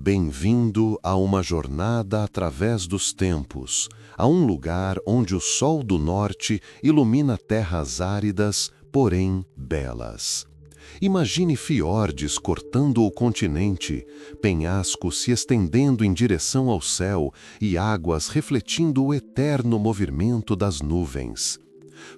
Bem-vindo a uma jornada através dos tempos, a um lugar onde o sol do norte ilumina terras áridas, porém belas. Imagine fiordes cortando o continente, penhascos se estendendo em direção ao céu e águas refletindo o eterno movimento das nuvens.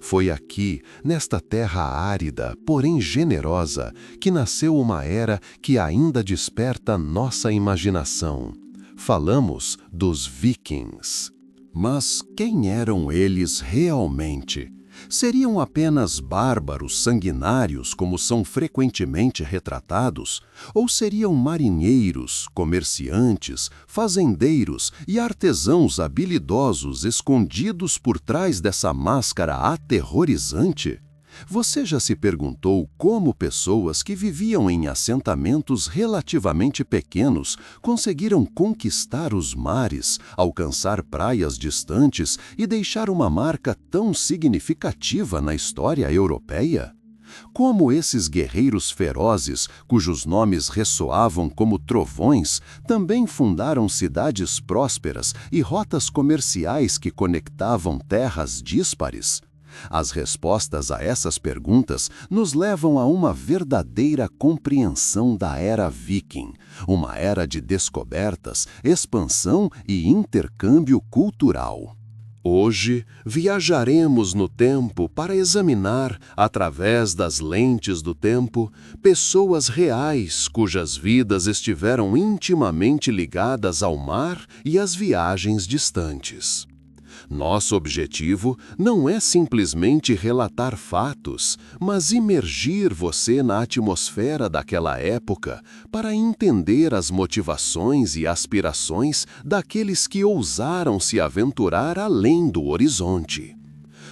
Foi aqui, nesta terra árida, porém generosa, que nasceu uma era que ainda desperta nossa imaginação. Falamos dos Vikings. Mas quem eram eles realmente? Seriam apenas bárbaros sanguinários, como são frequentemente retratados? Ou seriam marinheiros, comerciantes, fazendeiros e artesãos habilidosos escondidos por trás dessa máscara aterrorizante? Você já se perguntou como pessoas que viviam em assentamentos relativamente pequenos conseguiram conquistar os mares, alcançar praias distantes e deixar uma marca tão significativa na história europeia? Como esses guerreiros ferozes, cujos nomes ressoavam como trovões, também fundaram cidades prósperas e rotas comerciais que conectavam terras díspares? As respostas a essas perguntas nos levam a uma verdadeira compreensão da era viking, uma era de descobertas, expansão e intercâmbio cultural. Hoje, viajaremos no tempo para examinar, através das lentes do tempo, pessoas reais cujas vidas estiveram intimamente ligadas ao mar e às viagens distantes. Nosso objetivo não é simplesmente relatar fatos, mas imergir você na atmosfera daquela época para entender as motivações e aspirações daqueles que ousaram se aventurar além do horizonte.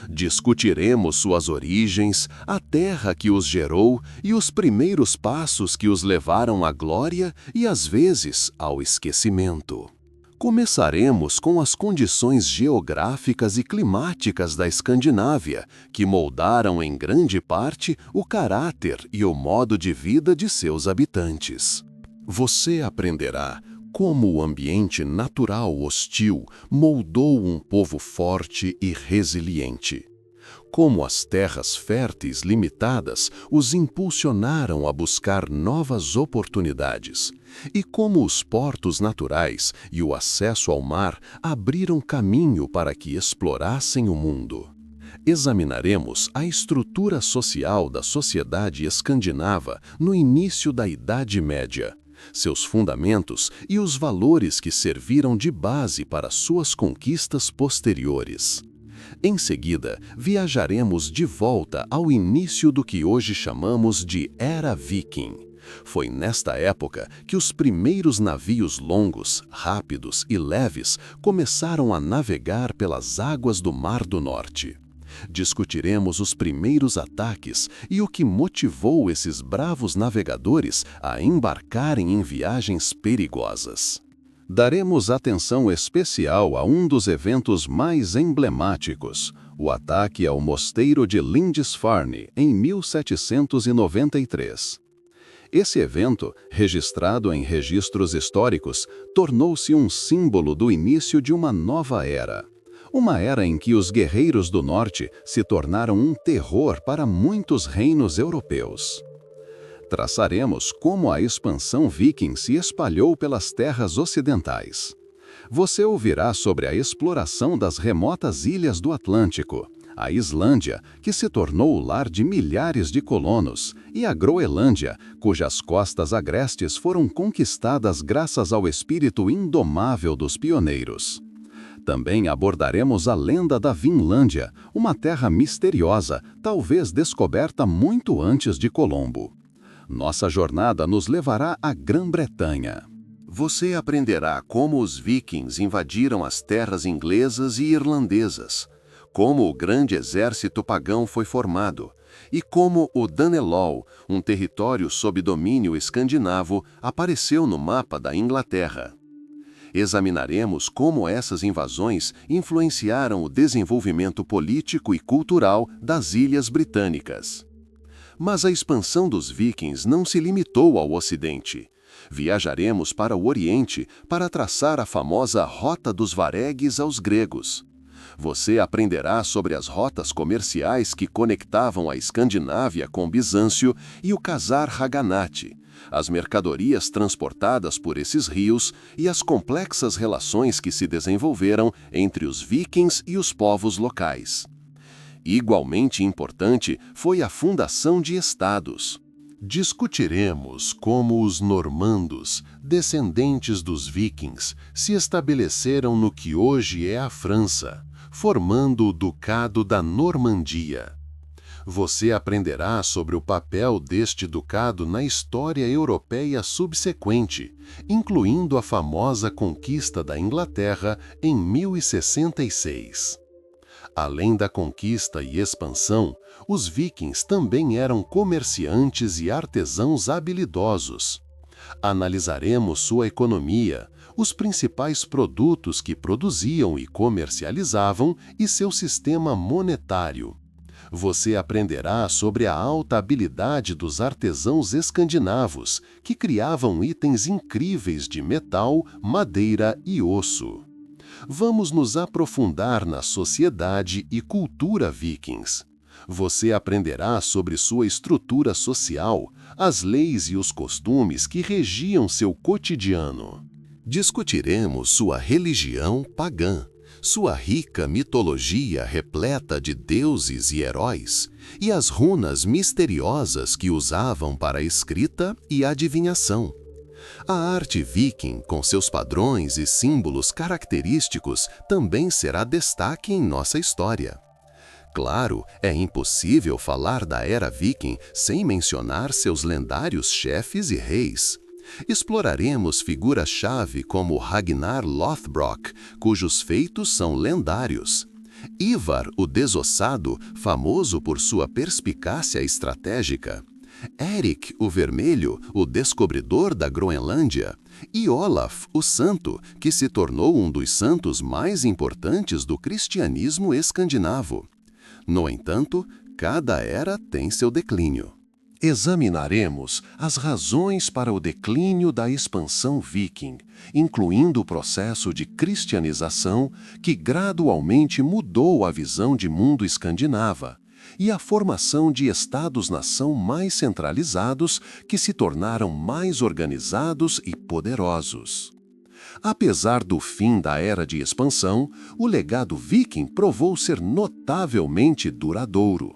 Discutiremos suas origens, a terra que os gerou e os primeiros passos que os levaram à glória e, às vezes, ao esquecimento. Começaremos com as condições geográficas e climáticas da Escandinávia, que moldaram em grande parte o caráter e o modo de vida de seus habitantes. Você aprenderá como o ambiente natural hostil moldou um povo forte e resiliente. Como as terras férteis limitadas os impulsionaram a buscar novas oportunidades, e como os portos naturais e o acesso ao mar abriram caminho para que explorassem o mundo. Examinaremos a estrutura social da sociedade escandinava no início da Idade Média, seus fundamentos e os valores que serviram de base para suas conquistas posteriores. Em seguida, viajaremos de volta ao início do que hoje chamamos de Era Viking. Foi nesta época que os primeiros navios longos, rápidos e leves começaram a navegar pelas águas do Mar do Norte. Discutiremos os primeiros ataques e o que motivou esses bravos navegadores a embarcarem em viagens perigosas. Daremos atenção especial a um dos eventos mais emblemáticos, o ataque ao mosteiro de Lindisfarne, em 1793. Esse evento, registrado em registros históricos, tornou-se um símbolo do início de uma nova era. Uma era em que os guerreiros do norte se tornaram um terror para muitos reinos europeus. Traçaremos como a expansão viking se espalhou pelas terras ocidentais. Você ouvirá sobre a exploração das remotas ilhas do Atlântico, a Islândia, que se tornou o lar de milhares de colonos, e a Groenlândia, cujas costas agrestes foram conquistadas graças ao espírito indomável dos pioneiros. Também abordaremos a lenda da Vinlândia, uma terra misteriosa, talvez descoberta muito antes de Colombo. Nossa jornada nos levará à Grã-Bretanha. Você aprenderá como os vikings invadiram as terras inglesas e irlandesas, como o grande exército pagão foi formado e como o Danelaw, um território sob domínio escandinavo, apareceu no mapa da Inglaterra. Examinaremos como essas invasões influenciaram o desenvolvimento político e cultural das Ilhas Britânicas. Mas a expansão dos vikings não se limitou ao Ocidente. Viajaremos para o Oriente para traçar a famosa Rota dos Varegues aos gregos. Você aprenderá sobre as rotas comerciais que conectavam a Escandinávia com Bizâncio e o Khazar Raganate, as mercadorias transportadas por esses rios e as complexas relações que se desenvolveram entre os vikings e os povos locais. Igualmente importante foi a fundação de estados. Discutiremos como os normandos, descendentes dos vikings, se estabeleceram no que hoje é a França, formando o Ducado da Normandia. Você aprenderá sobre o papel deste ducado na história europeia subsequente, incluindo a famosa conquista da Inglaterra em 1066. Além da conquista e expansão, os vikings também eram comerciantes e artesãos habilidosos. Analisaremos sua economia, os principais produtos que produziam e comercializavam e seu sistema monetário. Você aprenderá sobre a alta habilidade dos artesãos escandinavos, que criavam itens incríveis de metal, madeira e osso. Vamos nos aprofundar na sociedade e cultura vikings. Você aprenderá sobre sua estrutura social, as leis e os costumes que regiam seu cotidiano. Discutiremos sua religião pagã, sua rica mitologia repleta de deuses e heróis, e as runas misteriosas que usavam para a escrita e adivinhação. A arte viking, com seus padrões e símbolos característicos, também será destaque em nossa história. Claro, é impossível falar da era viking sem mencionar seus lendários chefes e reis. Exploraremos figuras-chave como Ragnar Lothbrok, cujos feitos são lendários. Ivar, o Desossado, famoso por sua perspicácia estratégica. Eric, o Vermelho, o descobridor da Groenlândia. E Olaf, o Santo, que se tornou um dos santos mais importantes do cristianismo escandinavo. No entanto, cada era tem seu declínio. Examinaremos as razões para o declínio da expansão viking, incluindo o processo de cristianização que gradualmente mudou a visão de mundo escandinava, e a formação de estados-nação mais centralizados que se tornaram mais organizados e poderosos. Apesar do fim da era de expansão, o legado viking provou ser notavelmente duradouro.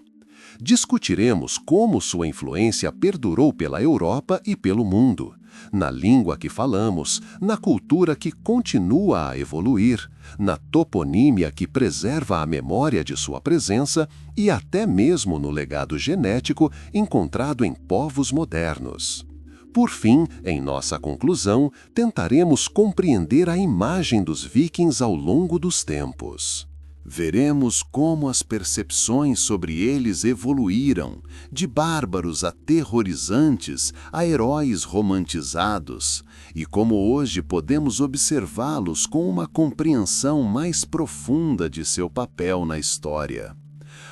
Discutiremos como sua influência perdurou pela Europa e pelo mundo, na língua que falamos, na cultura que continua a evoluir, na toponímia que preserva a memória de sua presença e até mesmo no legado genético encontrado em povos modernos. Por fim, em nossa conclusão, tentaremos compreender a imagem dos vikings ao longo dos tempos. Veremos como as percepções sobre eles evoluíram, de bárbaros aterrorizantes a heróis romantizados, e como hoje podemos observá-los com uma compreensão mais profunda de seu papel na história.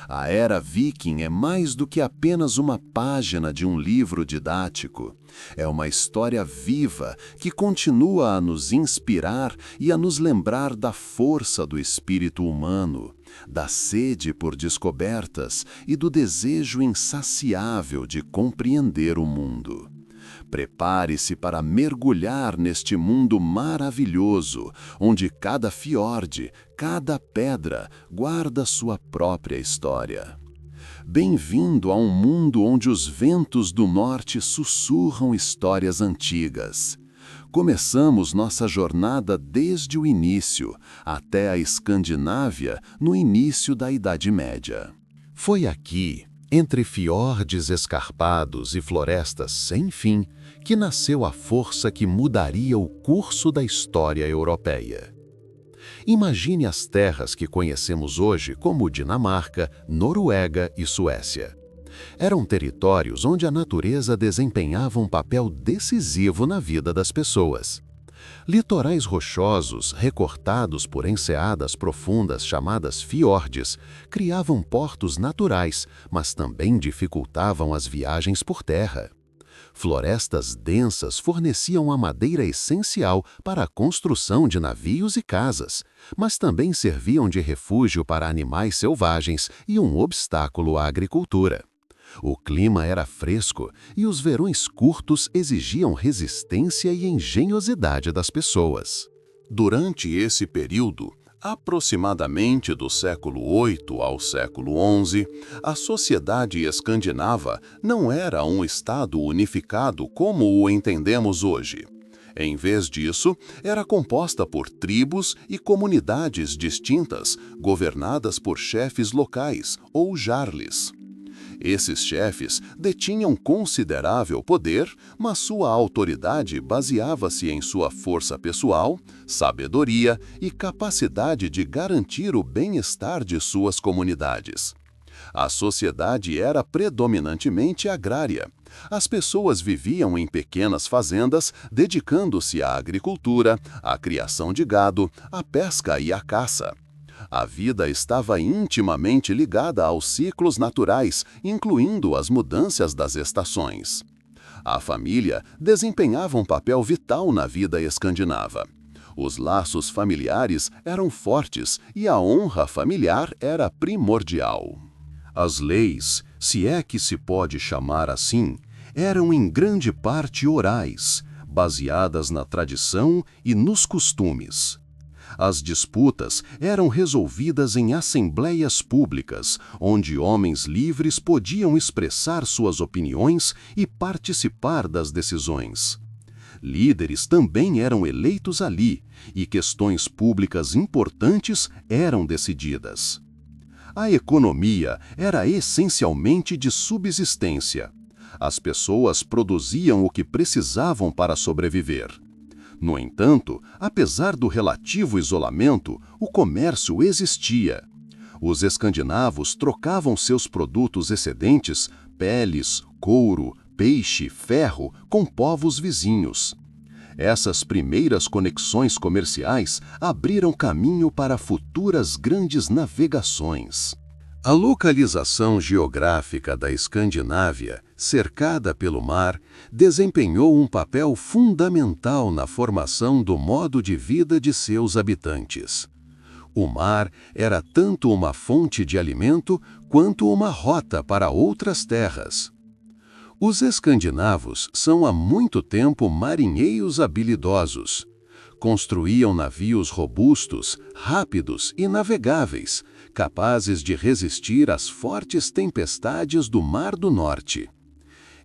A era viking é mais do que apenas uma página de um livro didático. É uma história viva que continua a nos inspirar e a nos lembrar da força do espírito humano, da sede por descobertas e do desejo insaciável de compreender o mundo. Prepare-se para mergulhar neste mundo maravilhoso, onde cada fiorde, cada pedra guarda sua própria história. Bem-vindo a um mundo onde os ventos do norte sussurram histórias antigas. Começamos nossa jornada desde o início, até a Escandinávia, no início da Idade Média. Foi aqui, entre fiordes escarpados e florestas sem fim, que nasceu a força que mudaria o curso da história europeia. Imagine as terras que conhecemos hoje como Dinamarca, Noruega e Suécia. Eram territórios onde a natureza desempenhava um papel decisivo na vida das pessoas. Litorais rochosos, recortados por enseadas profundas chamadas fiordes, criavam portos naturais, mas também dificultavam as viagens por terra. Florestas densas forneciam a madeira essencial para a construção de navios e casas, mas também serviam de refúgio para animais selvagens e um obstáculo à agricultura. O clima era fresco e os verões curtos exigiam resistência e engenhosidade das pessoas. Durante esse período, aproximadamente do século VIII ao século XI, a sociedade escandinava não era um estado unificado como o entendemos hoje. Em vez disso, era composta por tribos e comunidades distintas, governadas por chefes locais, ou jarls. Esses chefes detinham considerável poder, mas sua autoridade baseava-se em sua força pessoal, sabedoria e capacidade de garantir o bem-estar de suas comunidades. A sociedade era predominantemente agrária. As pessoas viviam em pequenas fazendas, dedicando-se à agricultura, à criação de gado, à pesca e à caça. A vida estava intimamente ligada aos ciclos naturais, incluindo as mudanças das estações. A família desempenhava um papel vital na vida escandinava. Os laços familiares eram fortes e a honra familiar era primordial. As leis, se é que se pode chamar assim, eram em grande parte orais, baseadas na tradição e nos costumes. As disputas eram resolvidas em assembleias públicas, onde homens livres podiam expressar suas opiniões e participar das decisões. Líderes também eram eleitos ali, e questões públicas importantes eram decididas. A economia era essencialmente de subsistência. As pessoas produziam o que precisavam para sobreviver. No entanto, apesar do relativo isolamento, o comércio existia. Os escandinavos trocavam seus produtos excedentes, peles, couro, peixe, ferro, com povos vizinhos. Essas primeiras conexões comerciais abriram caminho para futuras grandes navegações. A localização geográfica da Escandinávia, cercada pelo mar, desempenhou um papel fundamental na formação do modo de vida de seus habitantes. O mar era tanto uma fonte de alimento quanto uma rota para outras terras. Os escandinavos são há muito tempo marinheiros habilidosos. Construíam navios robustos, rápidos e navegáveis, capazes de resistir às fortes tempestades do Mar do Norte.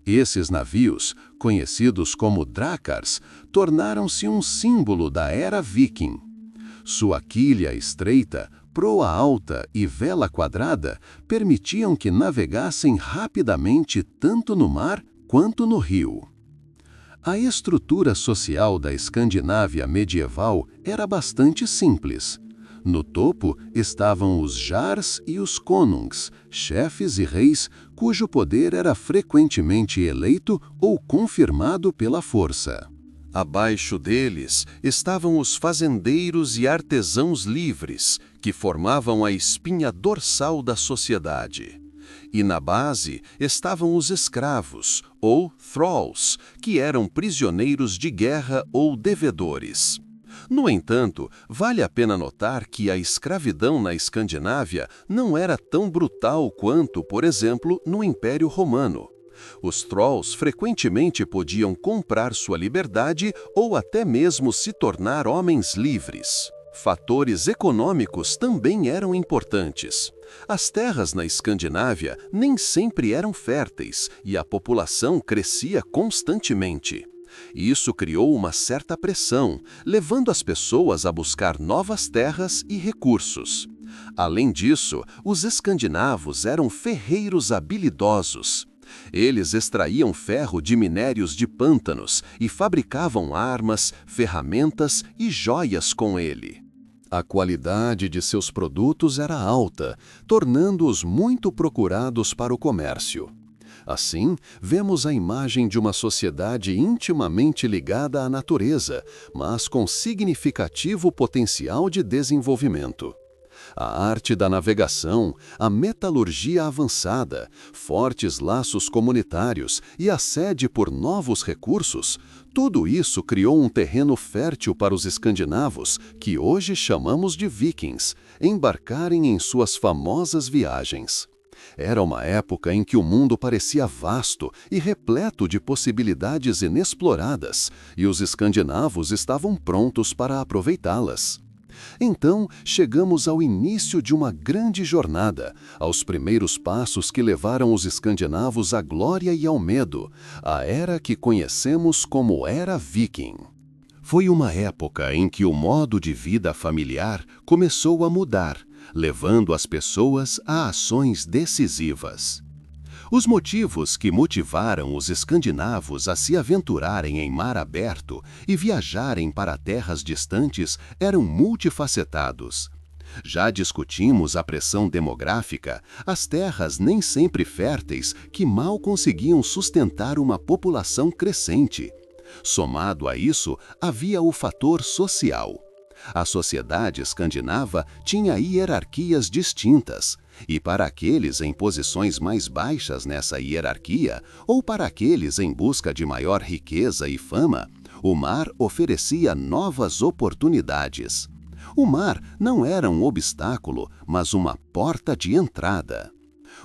Esses navios, conhecidos como drakars, tornaram-se um símbolo da era viking. Sua quilha estreita, proa alta e vela quadrada permitiam que navegassem rapidamente tanto no mar quanto no rio. A estrutura social da Escandinávia medieval era bastante simples. No topo estavam os jarls e os konungs, chefes e reis cujo poder era frequentemente eleito ou confirmado pela força. Abaixo deles estavam os fazendeiros e artesãos livres, que formavam a espinha dorsal da sociedade. E na base estavam os escravos, ou thralls, que eram prisioneiros de guerra ou devedores. No entanto, vale a pena notar que a escravidão na Escandinávia não era tão brutal quanto, por exemplo, no Império Romano. Os thralls frequentemente podiam comprar sua liberdade ou até mesmo se tornar homens livres. Fatores econômicos também eram importantes. As terras na Escandinávia nem sempre eram férteis e a população crescia constantemente. Isso criou uma certa pressão, levando as pessoas a buscar novas terras e recursos. Além disso, os escandinavos eram ferreiros habilidosos. Eles extraíam ferro de minérios de pântanos e fabricavam armas, ferramentas e joias com ele. A qualidade de seus produtos era alta, tornando-os muito procurados para o comércio. Assim, vemos a imagem de uma sociedade intimamente ligada à natureza, mas com significativo potencial de desenvolvimento. A arte da navegação, a metalurgia avançada, fortes laços comunitários e a sede por novos recursos, tudo isso criou um terreno fértil para os escandinavos, que hoje chamamos de vikings, embarcarem em suas famosas viagens. Era uma época em que o mundo parecia vasto e repleto de possibilidades inexploradas, e os escandinavos estavam prontos para aproveitá-las. Então, chegamos ao início de uma grande jornada, aos primeiros passos que levaram os escandinavos à glória e ao medo, a era que conhecemos como Era Viking. Foi uma época em que o modo de vida familiar começou a mudar, levando as pessoas a ações decisivas. Os motivos que motivaram os escandinavos a se aventurarem em mar aberto e viajarem para terras distantes eram multifacetados. Já discutimos a pressão demográfica, as terras nem sempre férteis que mal conseguiam sustentar uma população crescente. Somado a isso, havia o fator social. A sociedade escandinava tinha hierarquias distintas, e para aqueles em posições mais baixas nessa hierarquia, ou para aqueles em busca de maior riqueza e fama, o mar oferecia novas oportunidades. O mar não era um obstáculo, mas uma porta de entrada.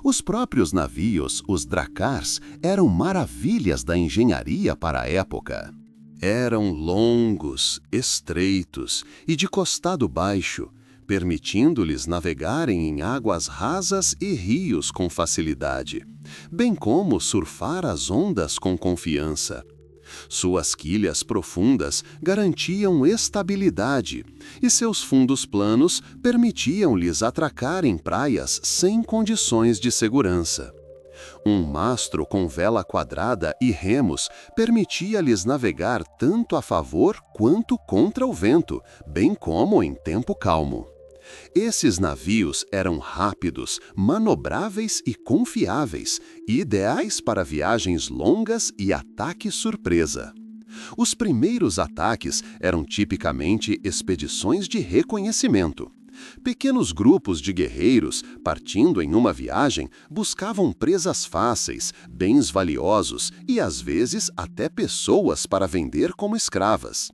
Os próprios navios, os drakars, eram maravilhas da engenharia para a época. Eram longos, estreitos e de costado baixo, permitindo-lhes navegarem em águas rasas e rios com facilidade, bem como surfar as ondas com confiança. Suas quilhas profundas garantiam estabilidade e seus fundos planos permitiam-lhes atracar em praias sem condições de segurança. Um mastro com vela quadrada e remos permitia-lhes navegar tanto a favor quanto contra o vento, bem como em tempo calmo. Esses navios eram rápidos, manobráveis e confiáveis, ideais para viagens longas e ataques surpresa. Os primeiros ataques eram tipicamente expedições de reconhecimento. Pequenos grupos de guerreiros, partindo em uma viagem, buscavam presas fáceis, bens valiosos e, às vezes, até pessoas para vender como escravas.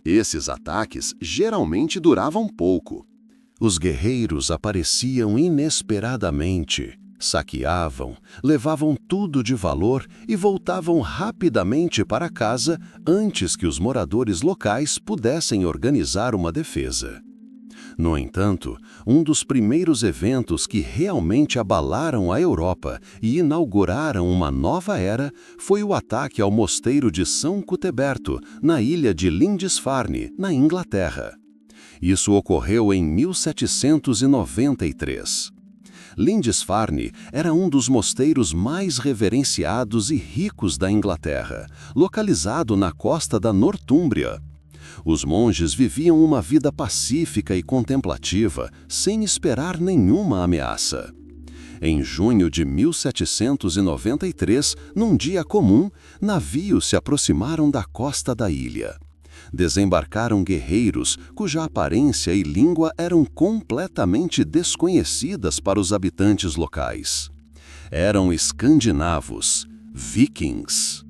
Esses ataques geralmente duravam pouco. Os guerreiros apareciam inesperadamente, saqueavam, levavam tudo de valor e voltavam rapidamente para casa antes que os moradores locais pudessem organizar uma defesa. No entanto, um dos primeiros eventos que realmente abalaram a Europa e inauguraram uma nova era foi o ataque ao mosteiro de São Cuthberto, na ilha de Lindisfarne, na Inglaterra. Isso ocorreu em 1793. Lindisfarne era um dos mosteiros mais reverenciados e ricos da Inglaterra, localizado na costa da Nortúmbria. Os monges viviam uma vida pacífica e contemplativa, sem esperar nenhuma ameaça. Em junho de 1793, num dia comum, navios se aproximaram da costa da ilha. Desembarcaram guerreiros cuja aparência e língua eram completamente desconhecidas para os habitantes locais. Eram escandinavos, vikings.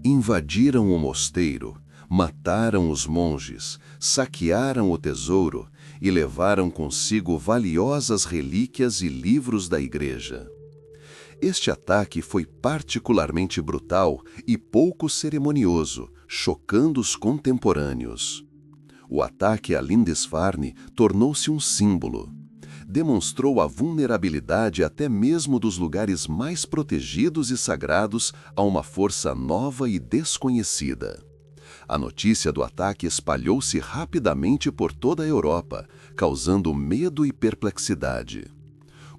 Invadiram o mosteiro, mataram os monges, saquearam o tesouro e levaram consigo valiosas relíquias e livros da igreja. Este ataque foi particularmente brutal e pouco cerimonioso, chocando os contemporâneos. O ataque a Lindisfarne tornou-se um símbolo. Demonstrou a vulnerabilidade até mesmo dos lugares mais protegidos e sagrados a uma força nova e desconhecida. A notícia do ataque espalhou-se rapidamente por toda a Europa, causando medo e perplexidade.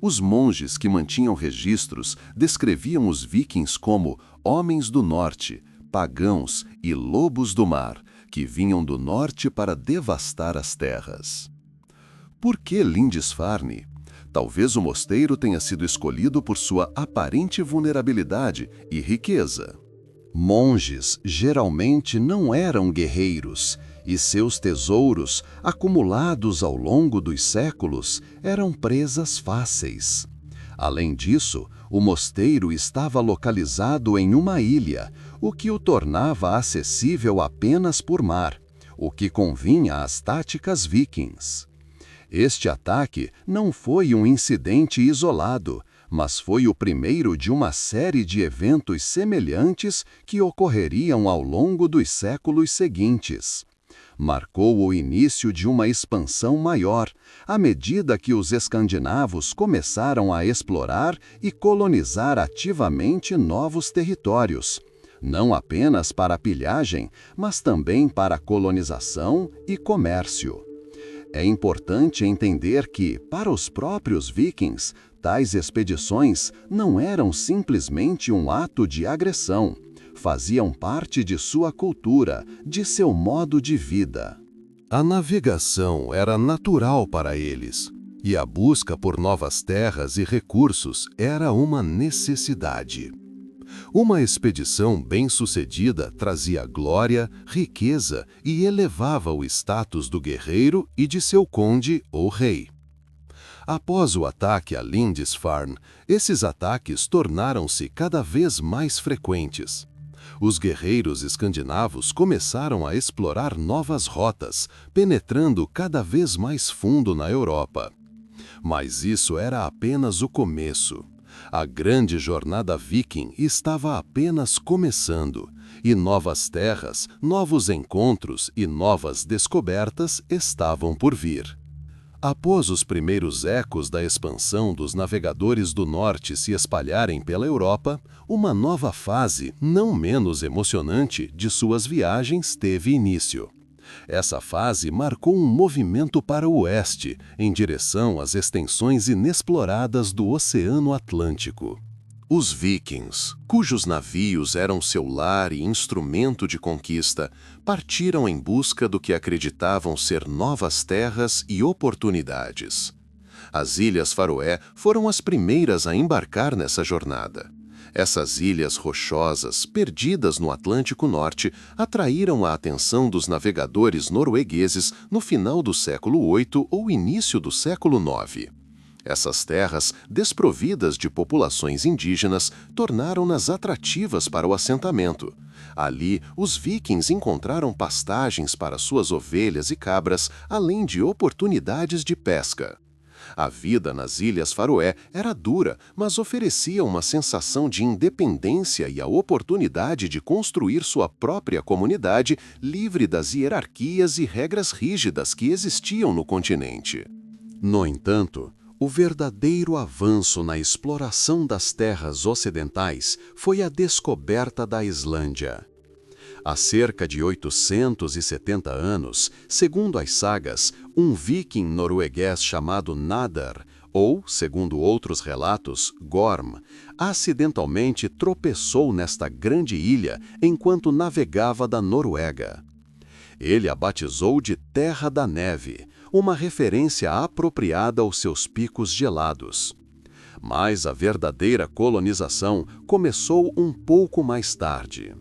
Os monges que mantinham registros descreviam os vikings como homens do norte, pagãos e lobos do mar, que vinham do norte para devastar as terras. Por que Lindisfarne? Talvez o mosteiro tenha sido escolhido por sua aparente vulnerabilidade e riqueza. Monges geralmente não eram guerreiros e seus tesouros, acumulados ao longo dos séculos, eram presas fáceis. Além disso, o mosteiro estava localizado em uma ilha, o que o tornava acessível apenas por mar, o que convinha às táticas vikings. Este ataque não foi um incidente isolado, mas foi o primeiro de uma série de eventos semelhantes que ocorreriam ao longo dos séculos seguintes. Marcou o início de uma expansão maior, à medida que os escandinavos começaram a explorar e colonizar ativamente novos territórios, não apenas para pilhagem, mas também para colonização e comércio. É importante entender que, para os próprios vikings, tais expedições não eram simplesmente um ato de agressão, faziam parte de sua cultura, de seu modo de vida. A navegação era natural para eles, e a busca por novas terras e recursos era uma necessidade. Uma expedição bem-sucedida trazia glória, riqueza e elevava o status do guerreiro e de seu conde ou rei. Após o ataque a Lindisfarne, esses ataques tornaram-se cada vez mais frequentes. Os guerreiros escandinavos começaram a explorar novas rotas, penetrando cada vez mais fundo na Europa. Mas isso era apenas o começo. A grande jornada viking estava apenas começando, e novas terras, novos encontros e novas descobertas estavam por vir. Após os primeiros ecos da expansão dos navegadores do norte se espalharem pela Europa, uma nova fase, não menos emocionante, de suas viagens teve início. Essa fase marcou um movimento para o oeste, em direção às extensões inexploradas do Oceano Atlântico. Os vikings, cujos navios eram seu lar e instrumento de conquista, partiram em busca do que acreditavam ser novas terras e oportunidades. As Ilhas Faroé foram as primeiras a embarcar nessa jornada. Essas ilhas rochosas, perdidas no Atlântico Norte, atraíram a atenção dos navegadores noruegueses no final do século VIII ou início do século IX. Essas terras, desprovidas de populações indígenas, tornaram-nas atrativas para o assentamento. Ali, os vikings encontraram pastagens para suas ovelhas e cabras, além de oportunidades de pesca. A vida nas Ilhas Faroé era dura, mas oferecia uma sensação de independência e a oportunidade de construir sua própria comunidade livre das hierarquias e regras rígidas que existiam no continente. No entanto, o verdadeiro avanço na exploração das terras ocidentais foi a descoberta da Islândia. Há cerca de 870 anos, segundo as sagas, um viking norueguês chamado Nadar, ou, segundo outros relatos, Gorm, acidentalmente tropeçou nesta grande ilha enquanto navegava da Noruega. Ele a batizou de Terra da Neve, uma referência apropriada aos seus picos gelados. Mas a verdadeira colonização começou um pouco mais tarde.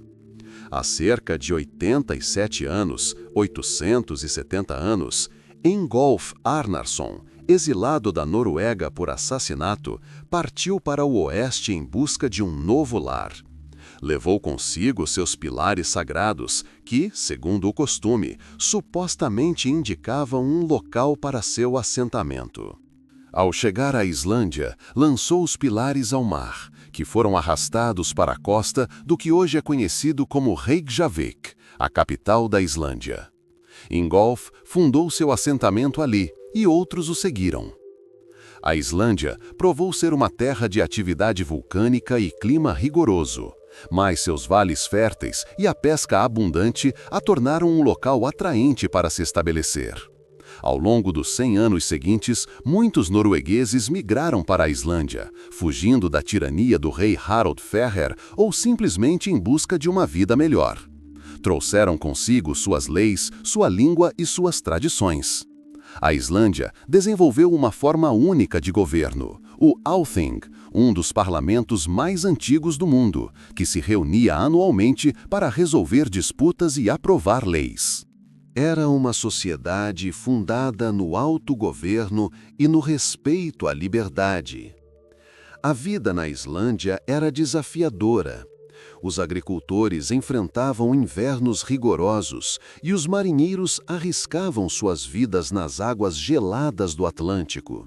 Há cerca de 87 anos, 870 anos, Ingolf Arnarson, exilado da Noruega por assassinato, partiu para o oeste em busca de um novo lar. Levou consigo seus pilares sagrados, que, segundo o costume, supostamente indicavam um local para seu assentamento. Ao chegar à Islândia, lançou os pilares ao mar, que foram arrastados para a costa do que hoje é conhecido como Reykjavik, a capital da Islândia. Ingolf fundou seu assentamento ali, e outros o seguiram. A Islândia provou ser uma terra de atividade vulcânica e clima rigoroso, mas seus vales férteis e a pesca abundante a tornaram um local atraente para se estabelecer. Ao longo dos 100 anos seguintes, muitos noruegueses migraram para a Islândia, fugindo da tirania do rei Harald Fairhair ou simplesmente em busca de uma vida melhor. Trouxeram consigo suas leis, sua língua e suas tradições. A Islândia desenvolveu uma forma única de governo, o Althing, um dos parlamentos mais antigos do mundo, que se reunia anualmente para resolver disputas e aprovar leis. Era uma sociedade fundada no autogoverno e no respeito à liberdade. A vida na Islândia era desafiadora. Os agricultores enfrentavam invernos rigorosos e os marinheiros arriscavam suas vidas nas águas geladas do Atlântico.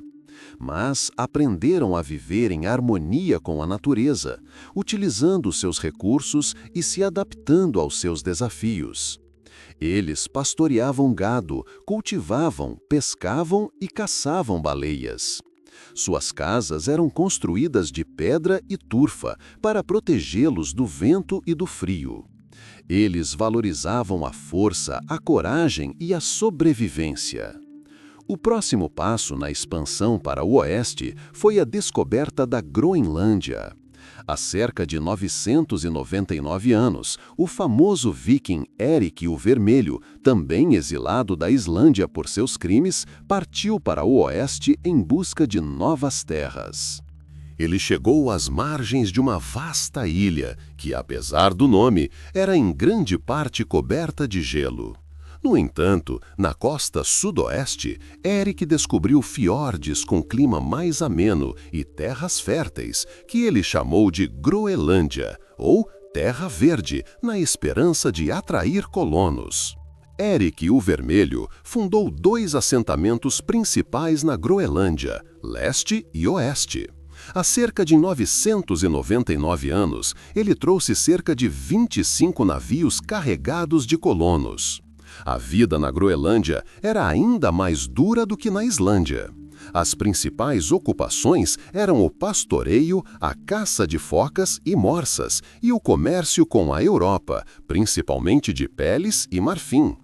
Mas aprenderam a viver em harmonia com a natureza, utilizando seus recursos e se adaptando aos seus desafios. Eles pastoreavam gado, cultivavam, pescavam e caçavam baleias. Suas casas eram construídas de pedra e turfa para protegê-los do vento e do frio. Eles valorizavam a força, a coragem e a sobrevivência. O próximo passo na expansão para o oeste foi a descoberta da Groenlândia. Há cerca de 999 anos, o famoso viking Erik o Vermelho, também exilado da Islândia por seus crimes, partiu para o oeste em busca de novas terras. Ele chegou às margens de uma vasta ilha, que, apesar do nome, era em grande parte coberta de gelo. No entanto, na costa sudoeste, Erik descobriu fiordes com clima mais ameno e terras férteis, que ele chamou de Groenlândia, ou Terra Verde, na esperança de atrair colonos. Erik o Vermelho fundou 2 assentamentos principais na Groenlândia, leste e oeste. Há cerca de 999 anos, ele trouxe cerca de 25 navios carregados de colonos. A vida na Groenlândia era ainda mais dura do que na Islândia. As principais ocupações eram o pastoreio, a caça de focas e morsas e o comércio com a Europa, principalmente de peles e marfim.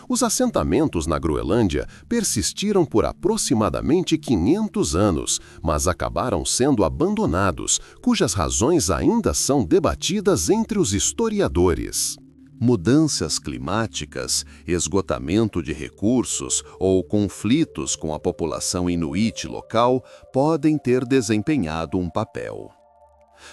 Os assentamentos na Groenlândia persistiram por aproximadamente 500 anos, mas acabaram sendo abandonados, cujas razões ainda são debatidas entre os historiadores. Mudanças climáticas, esgotamento de recursos ou conflitos com a população inuit local podem ter desempenhado um papel.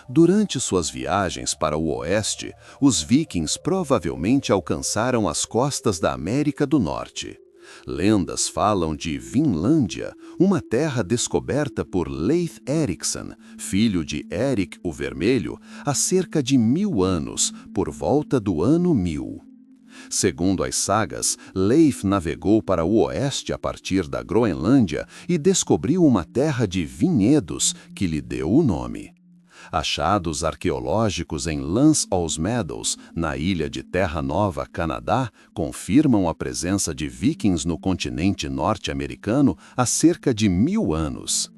Durante suas viagens para o oeste, os vikings provavelmente alcançaram as costas da América do Norte. Lendas falam de Vinlândia, uma terra descoberta por Leif Erikson, filho de Erik o Vermelho, há cerca de 1000 anos, por volta do ano 1000. Segundo as sagas, Leif navegou para o oeste a partir da Groenlândia e descobriu uma terra de vinhedos que lhe deu o nome. Achados arqueológicos em Lance Alls Meadows, na ilha de Terra Nova, Canadá, confirmam a presença de vikings no continente norte-americano há cerca de 1000 anos.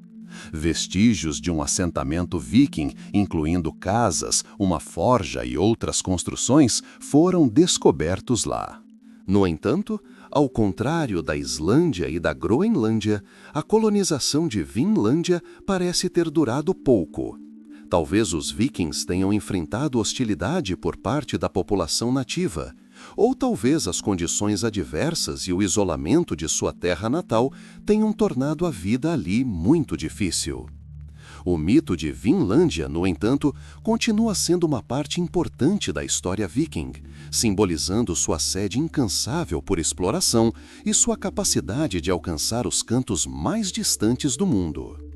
Vestígios de um assentamento viking, incluindo casas, uma forja e outras construções, foram descobertos lá. No entanto, ao contrário da Islândia e da Groenlândia, a colonização de Vinlândia parece ter durado pouco. Talvez os vikings tenham enfrentado hostilidade por parte da população nativa, ou talvez as condições adversas e o isolamento de sua terra natal tenham tornado a vida ali muito difícil. O mito de Vinlândia, no entanto, continua sendo uma parte importante da história viking, simbolizando sua sede incansável por exploração e sua capacidade de alcançar os cantos mais distantes do mundo.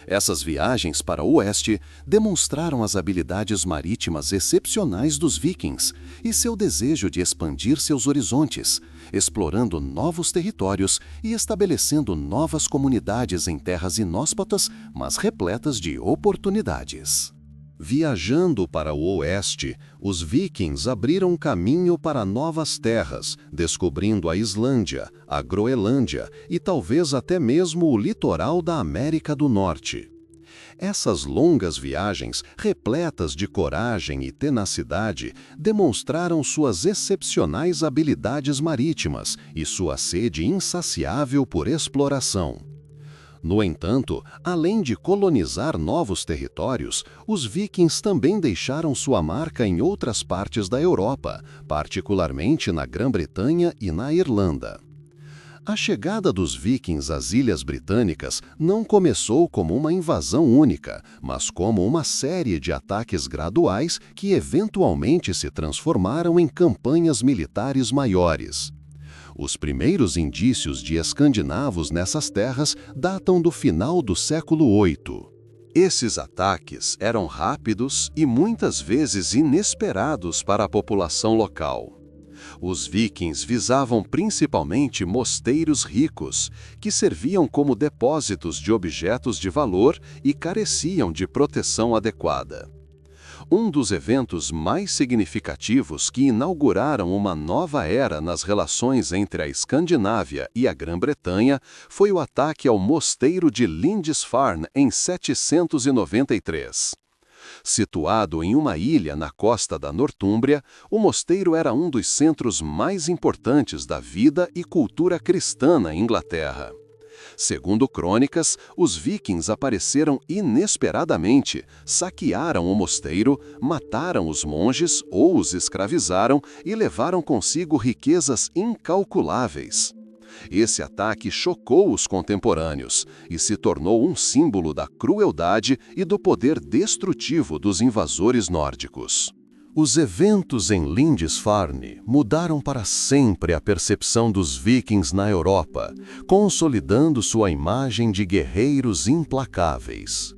Essas viagens para o oeste demonstraram as habilidades marítimas excepcionais dos vikings e seu desejo de expandir seus horizontes, explorando novos territórios e estabelecendo novas comunidades em terras inóspitas, mas repletas de oportunidades. Viajando para o oeste, os vikings abriram caminho para novas terras, descobrindo a Islândia, a Groenlândia e talvez até mesmo o litoral da América do Norte. Essas longas viagens, repletas de coragem e tenacidade, demonstraram suas excepcionais habilidades marítimas e sua sede insaciável por exploração. No entanto, além de colonizar novos territórios, os vikings também deixaram sua marca em outras partes da Europa, particularmente na Grã-Bretanha e na Irlanda. A chegada dos vikings às Ilhas Britânicas não começou como uma invasão única, mas como uma série de ataques graduais que eventualmente se transformaram em campanhas militares maiores. Os primeiros indícios de escandinavos nessas terras datam do final do século VIII. Esses ataques eram rápidos e muitas vezes inesperados para a população local. Os vikings visavam principalmente mosteiros ricos, que serviam como depósitos de objetos de valor e careciam de proteção adequada. Um dos eventos mais significativos que inauguraram uma nova era nas relações entre a Escandinávia e a Grã-Bretanha foi o ataque ao mosteiro de Lindisfarne em 793. Situado em uma ilha na costa da Nortúmbria, o mosteiro era um dos centros mais importantes da vida e cultura cristã na Inglaterra. Segundo crônicas, os vikings apareceram inesperadamente, saquearam o mosteiro, mataram os monges ou os escravizaram e levaram consigo riquezas incalculáveis. Esse ataque chocou os contemporâneos e se tornou um símbolo da crueldade e do poder destrutivo dos invasores nórdicos. Os eventos em Lindisfarne mudaram para sempre a percepção dos vikings na Europa, consolidando sua imagem de guerreiros implacáveis.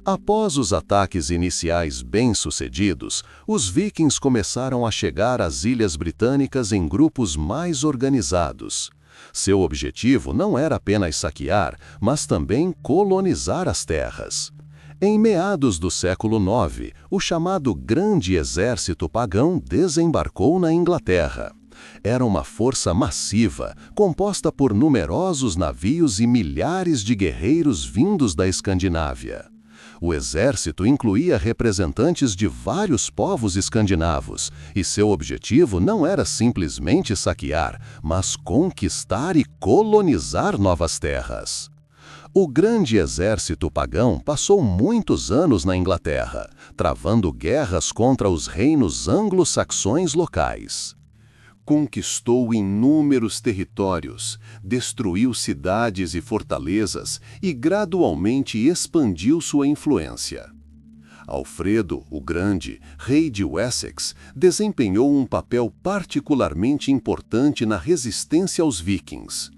Após os ataques iniciais bem-sucedidos, os vikings começaram a chegar às ilhas britânicas em grupos mais organizados. Seu objetivo não era apenas saquear, mas também colonizar as terras. Em meados do século IX, o chamado Grande Exército Pagão desembarcou na Inglaterra. Era uma força massiva, composta por numerosos navios e milhares de guerreiros vindos da Escandinávia. O exército incluía representantes de vários povos escandinavos, e seu objetivo não era simplesmente saquear, mas conquistar e colonizar novas terras. O Grande Exército Pagão passou muitos anos na Inglaterra, travando guerras contra os reinos anglo-saxões locais. Conquistou inúmeros territórios, destruiu cidades e fortalezas e gradualmente expandiu sua influência. Alfredo, o Grande, rei de Wessex, desempenhou um papel particularmente importante na resistência aos vikings.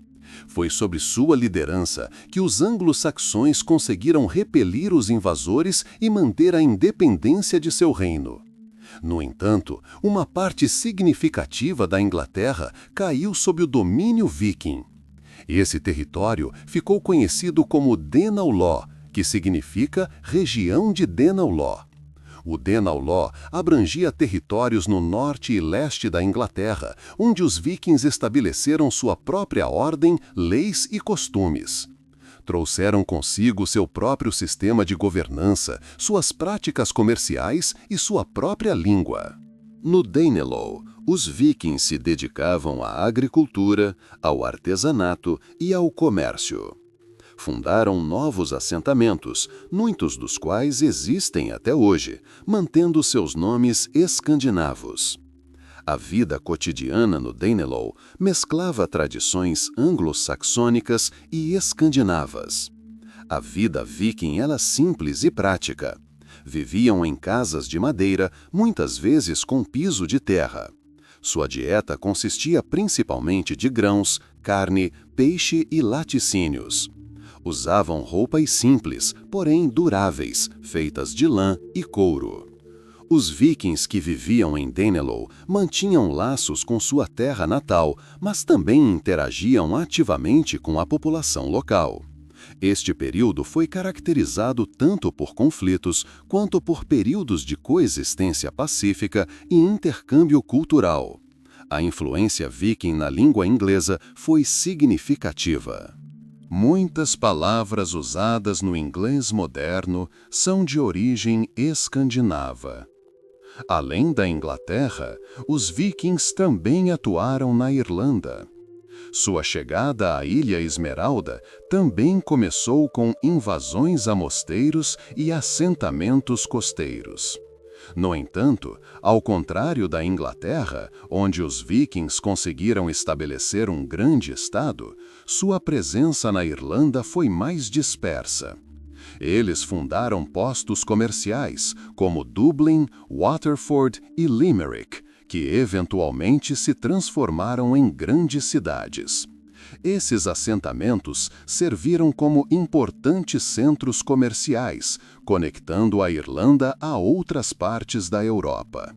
Foi sob sua liderança que os anglo-saxões conseguiram repelir os invasores e manter a independência de seu reino. No entanto, uma parte significativa da Inglaterra caiu sob o domínio viking. Esse território ficou conhecido como Danelaw, que significa região de Danelaw. O Danelaw abrangia territórios no norte e leste da Inglaterra, onde os vikings estabeleceram sua própria ordem, leis e costumes. Trouxeram consigo seu próprio sistema de governança, suas práticas comerciais e sua própria língua. No Danelaw, os vikings se dedicavam à agricultura, ao artesanato e ao comércio. Fundaram novos assentamentos, muitos dos quais existem até hoje, mantendo seus nomes escandinavos. A vida cotidiana no Danelaw mesclava tradições anglo-saxônicas e escandinavas. A vida viking era simples e prática. Viviam em casas de madeira, muitas vezes com piso de terra. Sua dieta consistia principalmente de grãos, carne, peixe e laticínios. Usavam roupas simples, porém duráveis, feitas de lã e couro. Os vikings que viviam em Danelaw mantinham laços com sua terra natal, mas também interagiam ativamente com a população local. Este período foi caracterizado tanto por conflitos quanto por períodos de coexistência pacífica e intercâmbio cultural. A influência viking na língua inglesa foi significativa. Muitas palavras usadas no inglês moderno são de origem escandinava. Além da Inglaterra, os vikings também atuaram na Irlanda. Sua chegada à Ilha Esmeralda também começou com invasões a mosteiros e assentamentos costeiros. No entanto, ao contrário da Inglaterra, onde os vikings conseguiram estabelecer um grande estado, sua presença na Irlanda foi mais dispersa. Eles fundaram postos comerciais, como Dublin, Waterford e Limerick, que eventualmente se transformaram em grandes cidades. Esses assentamentos serviram como importantes centros comerciais, conectando a Irlanda a outras partes da Europa.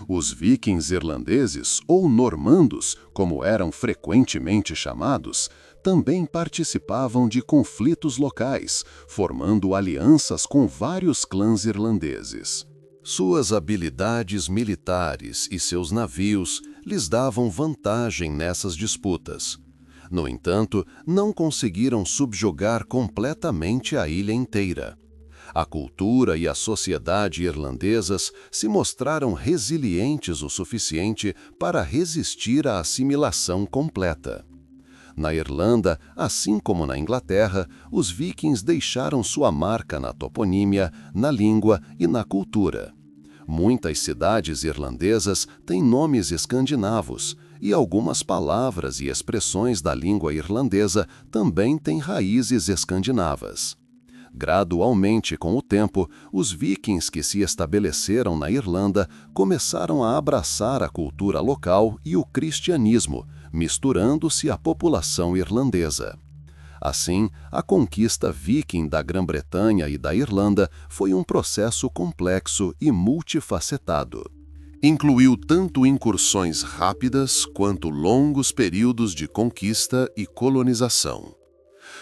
Os vikings irlandeses, ou normandos, como eram frequentemente chamados, também participavam de conflitos locais, formando alianças com vários clãs irlandeses. Suas habilidades militares e seus navios lhes davam vantagem nessas disputas. No entanto, não conseguiram subjugar completamente a ilha inteira. A cultura e a sociedade irlandesas se mostraram resilientes o suficiente para resistir à assimilação completa. Na Irlanda, assim como na Inglaterra, os vikings deixaram sua marca na toponímia, na língua e na cultura. Muitas cidades irlandesas têm nomes escandinavos, e algumas palavras e expressões da língua irlandesa também têm raízes escandinavas. Gradualmente, com o tempo, os vikings que se estabeleceram na Irlanda começaram a abraçar a cultura local e o cristianismo, misturando-se à população irlandesa. Assim, a conquista viking da Grã-Bretanha e da Irlanda foi um processo complexo e multifacetado. Incluiu tanto incursões rápidas quanto longos períodos de conquista e colonização.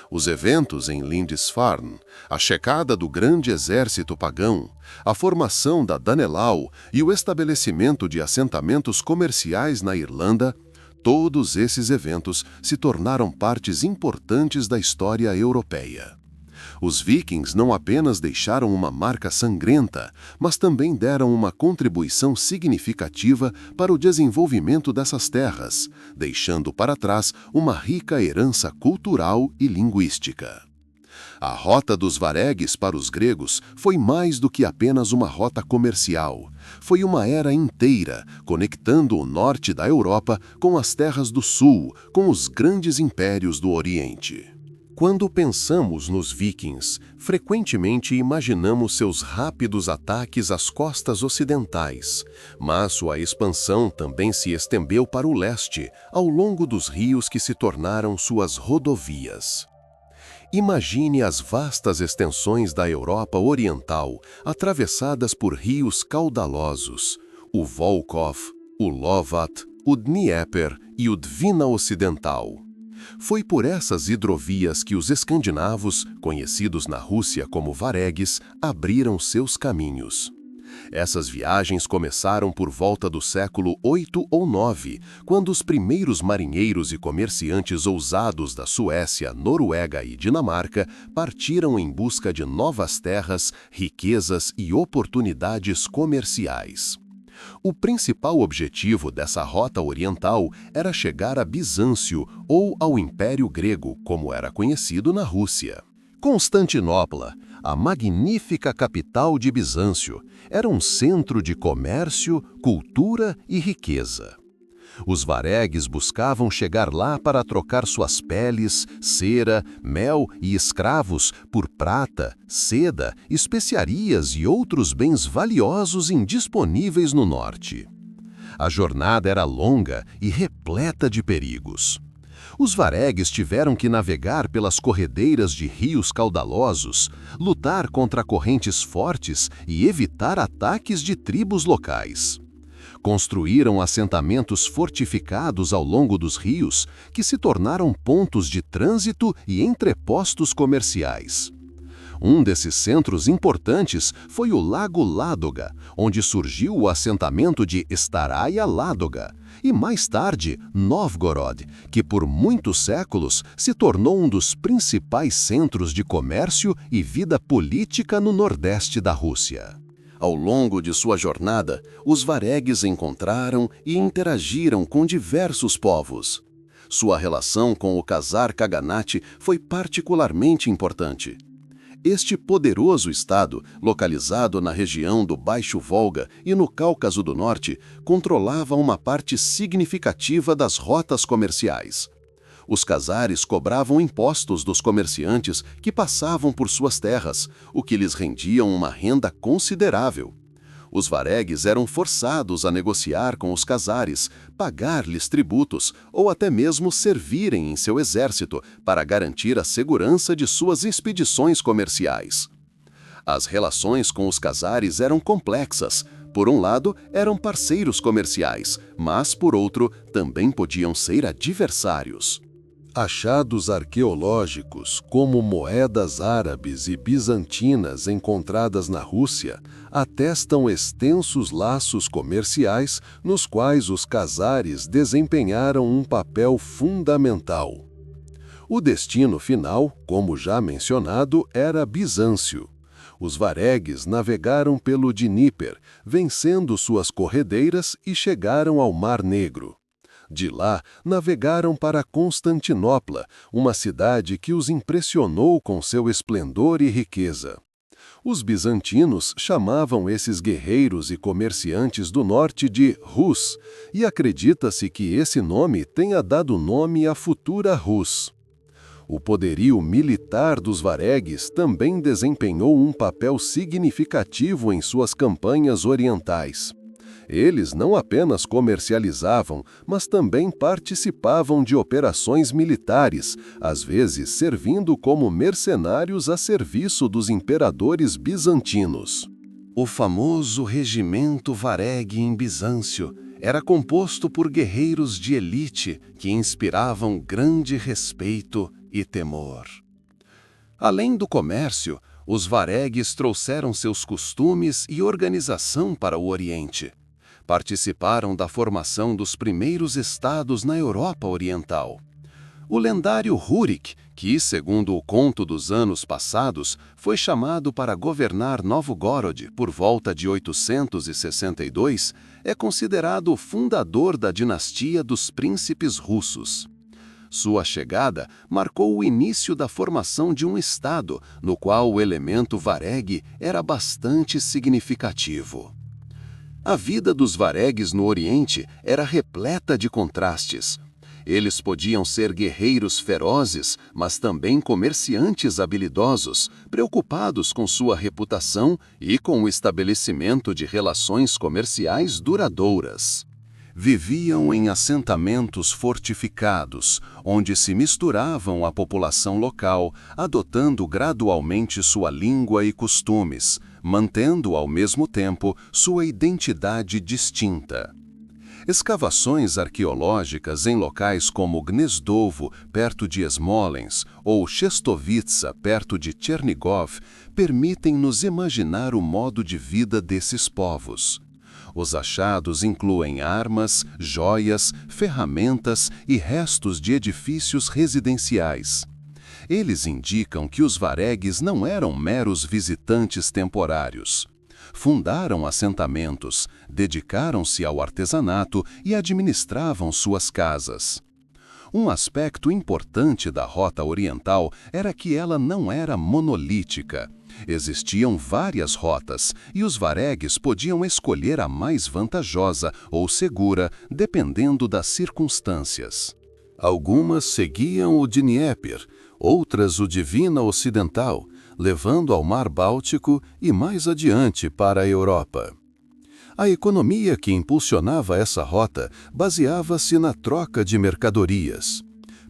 Os eventos em Lindisfarne, a chegada do grande exército pagão, a formação da Danelaw e o estabelecimento de assentamentos comerciais na Irlanda, todos esses eventos se tornaram partes importantes da história europeia. Os vikings não apenas deixaram uma marca sangrenta, mas também deram uma contribuição significativa para o desenvolvimento dessas terras, deixando para trás uma rica herança cultural e linguística. A rota dos varegues para os gregos foi mais do que apenas uma rota comercial. Foi uma era inteira, conectando o norte da Europa com as terras do sul, com os grandes impérios do Oriente. Quando pensamos nos vikings, frequentemente imaginamos seus rápidos ataques às costas ocidentais, mas sua expansão também se estendeu para o leste, ao longo dos rios que se tornaram suas rodovias. Imagine as vastas extensões da Europa Oriental, atravessadas por rios caudalosos, o Volkhov, o Lovat, o Dnieper e o Dvina Ocidental. Foi por essas hidrovias que os escandinavos, conhecidos na Rússia como varegues, abriram seus caminhos. Essas viagens começaram por volta do século 8 ou 9, quando os primeiros marinheiros e comerciantes ousados da Suécia, Noruega e Dinamarca partiram em busca de novas terras, riquezas e oportunidades comerciais. O principal objetivo dessa rota oriental era chegar a Bizâncio ou ao Império Grego, como era conhecido na Rússia. Constantinopla, a magnífica capital de Bizâncio, era um centro de comércio, cultura e riqueza. Os varegues buscavam chegar lá para trocar suas peles, cera, mel e escravos por prata, seda, especiarias e outros bens valiosos indisponíveis no norte. A jornada era longa e repleta de perigos. Os varegues tiveram que navegar pelas corredeiras de rios caudalosos, lutar contra correntes fortes e evitar ataques de tribos locais. Construíram assentamentos fortificados ao longo dos rios, que se tornaram pontos de trânsito e entrepostos comerciais. Um desses centros importantes foi o Lago Ládoga, onde surgiu o assentamento de Staraja Ládoga, e mais tarde Novgorod, que por muitos séculos se tornou um dos principais centros de comércio e vida política no nordeste da Rússia. Ao longo de sua jornada, os varegues encontraram e interagiram com diversos povos. Sua relação com o Khazar Khaganate foi particularmente importante. Este poderoso estado, localizado na região do Baixo Volga e no Cáucaso do Norte, controlava uma parte significativa das rotas comerciais. Os khazares cobravam impostos dos comerciantes que passavam por suas terras, o que lhes rendia uma renda considerável. Os varegues eram forçados a negociar com os cazares, pagar-lhes tributos ou até mesmo servirem em seu exército para garantir a segurança de suas expedições comerciais. As relações com os cazares eram complexas. Por um lado, eram parceiros comerciais, mas, por outro, também podiam ser adversários. Achados arqueológicos, como moedas árabes e bizantinas encontradas na Rússia, atestam extensos laços comerciais nos quais os cazares desempenharam um papel fundamental. O destino final, como já mencionado, era Bizâncio. Os varegues navegaram pelo Dníper, vencendo suas corredeiras e chegaram ao Mar Negro. De lá, navegaram para Constantinopla, uma cidade que os impressionou com seu esplendor e riqueza. Os bizantinos chamavam esses guerreiros e comerciantes do norte de Rus, e acredita-se que esse nome tenha dado nome à futura Rus. O poderio militar dos varegues também desempenhou um papel significativo em suas campanhas orientais. Eles não apenas comercializavam, mas também participavam de operações militares, às vezes servindo como mercenários a serviço dos imperadores bizantinos. O famoso regimento varegue em Bizâncio era composto por guerreiros de elite que inspiravam grande respeito e temor. Além do comércio, os varegues trouxeram seus costumes e organização para o Oriente. Participaram da formação dos primeiros estados na Europa Oriental. O lendário Rurik, que, segundo o conto dos anos passados, foi chamado para governar Novgorod por volta de 862, é considerado o fundador da dinastia dos príncipes russos. Sua chegada marcou o início da formação de um estado, no qual o elemento varegue era bastante significativo. A vida dos varegues no Oriente era repleta de contrastes. Eles podiam ser guerreiros ferozes, mas também comerciantes habilidosos, preocupados com sua reputação e com o estabelecimento de relações comerciais duradouras. Viviam em assentamentos fortificados, onde se misturavam à população local, adotando gradualmente sua língua e costumes, mantendo ao mesmo tempo sua identidade distinta. Escavações arqueológicas em locais como Gnezdovo, perto de Smolensk, ou Chestovica, perto de Chernigov, permitem-nos imaginar o modo de vida desses povos. Os achados incluem armas, joias, ferramentas e restos de edifícios residenciais. Eles indicam que os varegues não eram meros visitantes temporários. Fundaram assentamentos, dedicaram-se ao artesanato e administravam suas casas. Um aspecto importante da Rota Oriental era que ela não era monolítica. Existiam várias rotas e os varegues podiam escolher a mais vantajosa ou segura, dependendo das circunstâncias. Algumas seguiam o Dnieper, outras o Divina Ocidental, levando ao Mar Báltico e mais adiante para a Europa. A economia que impulsionava essa rota baseava-se na troca de mercadorias.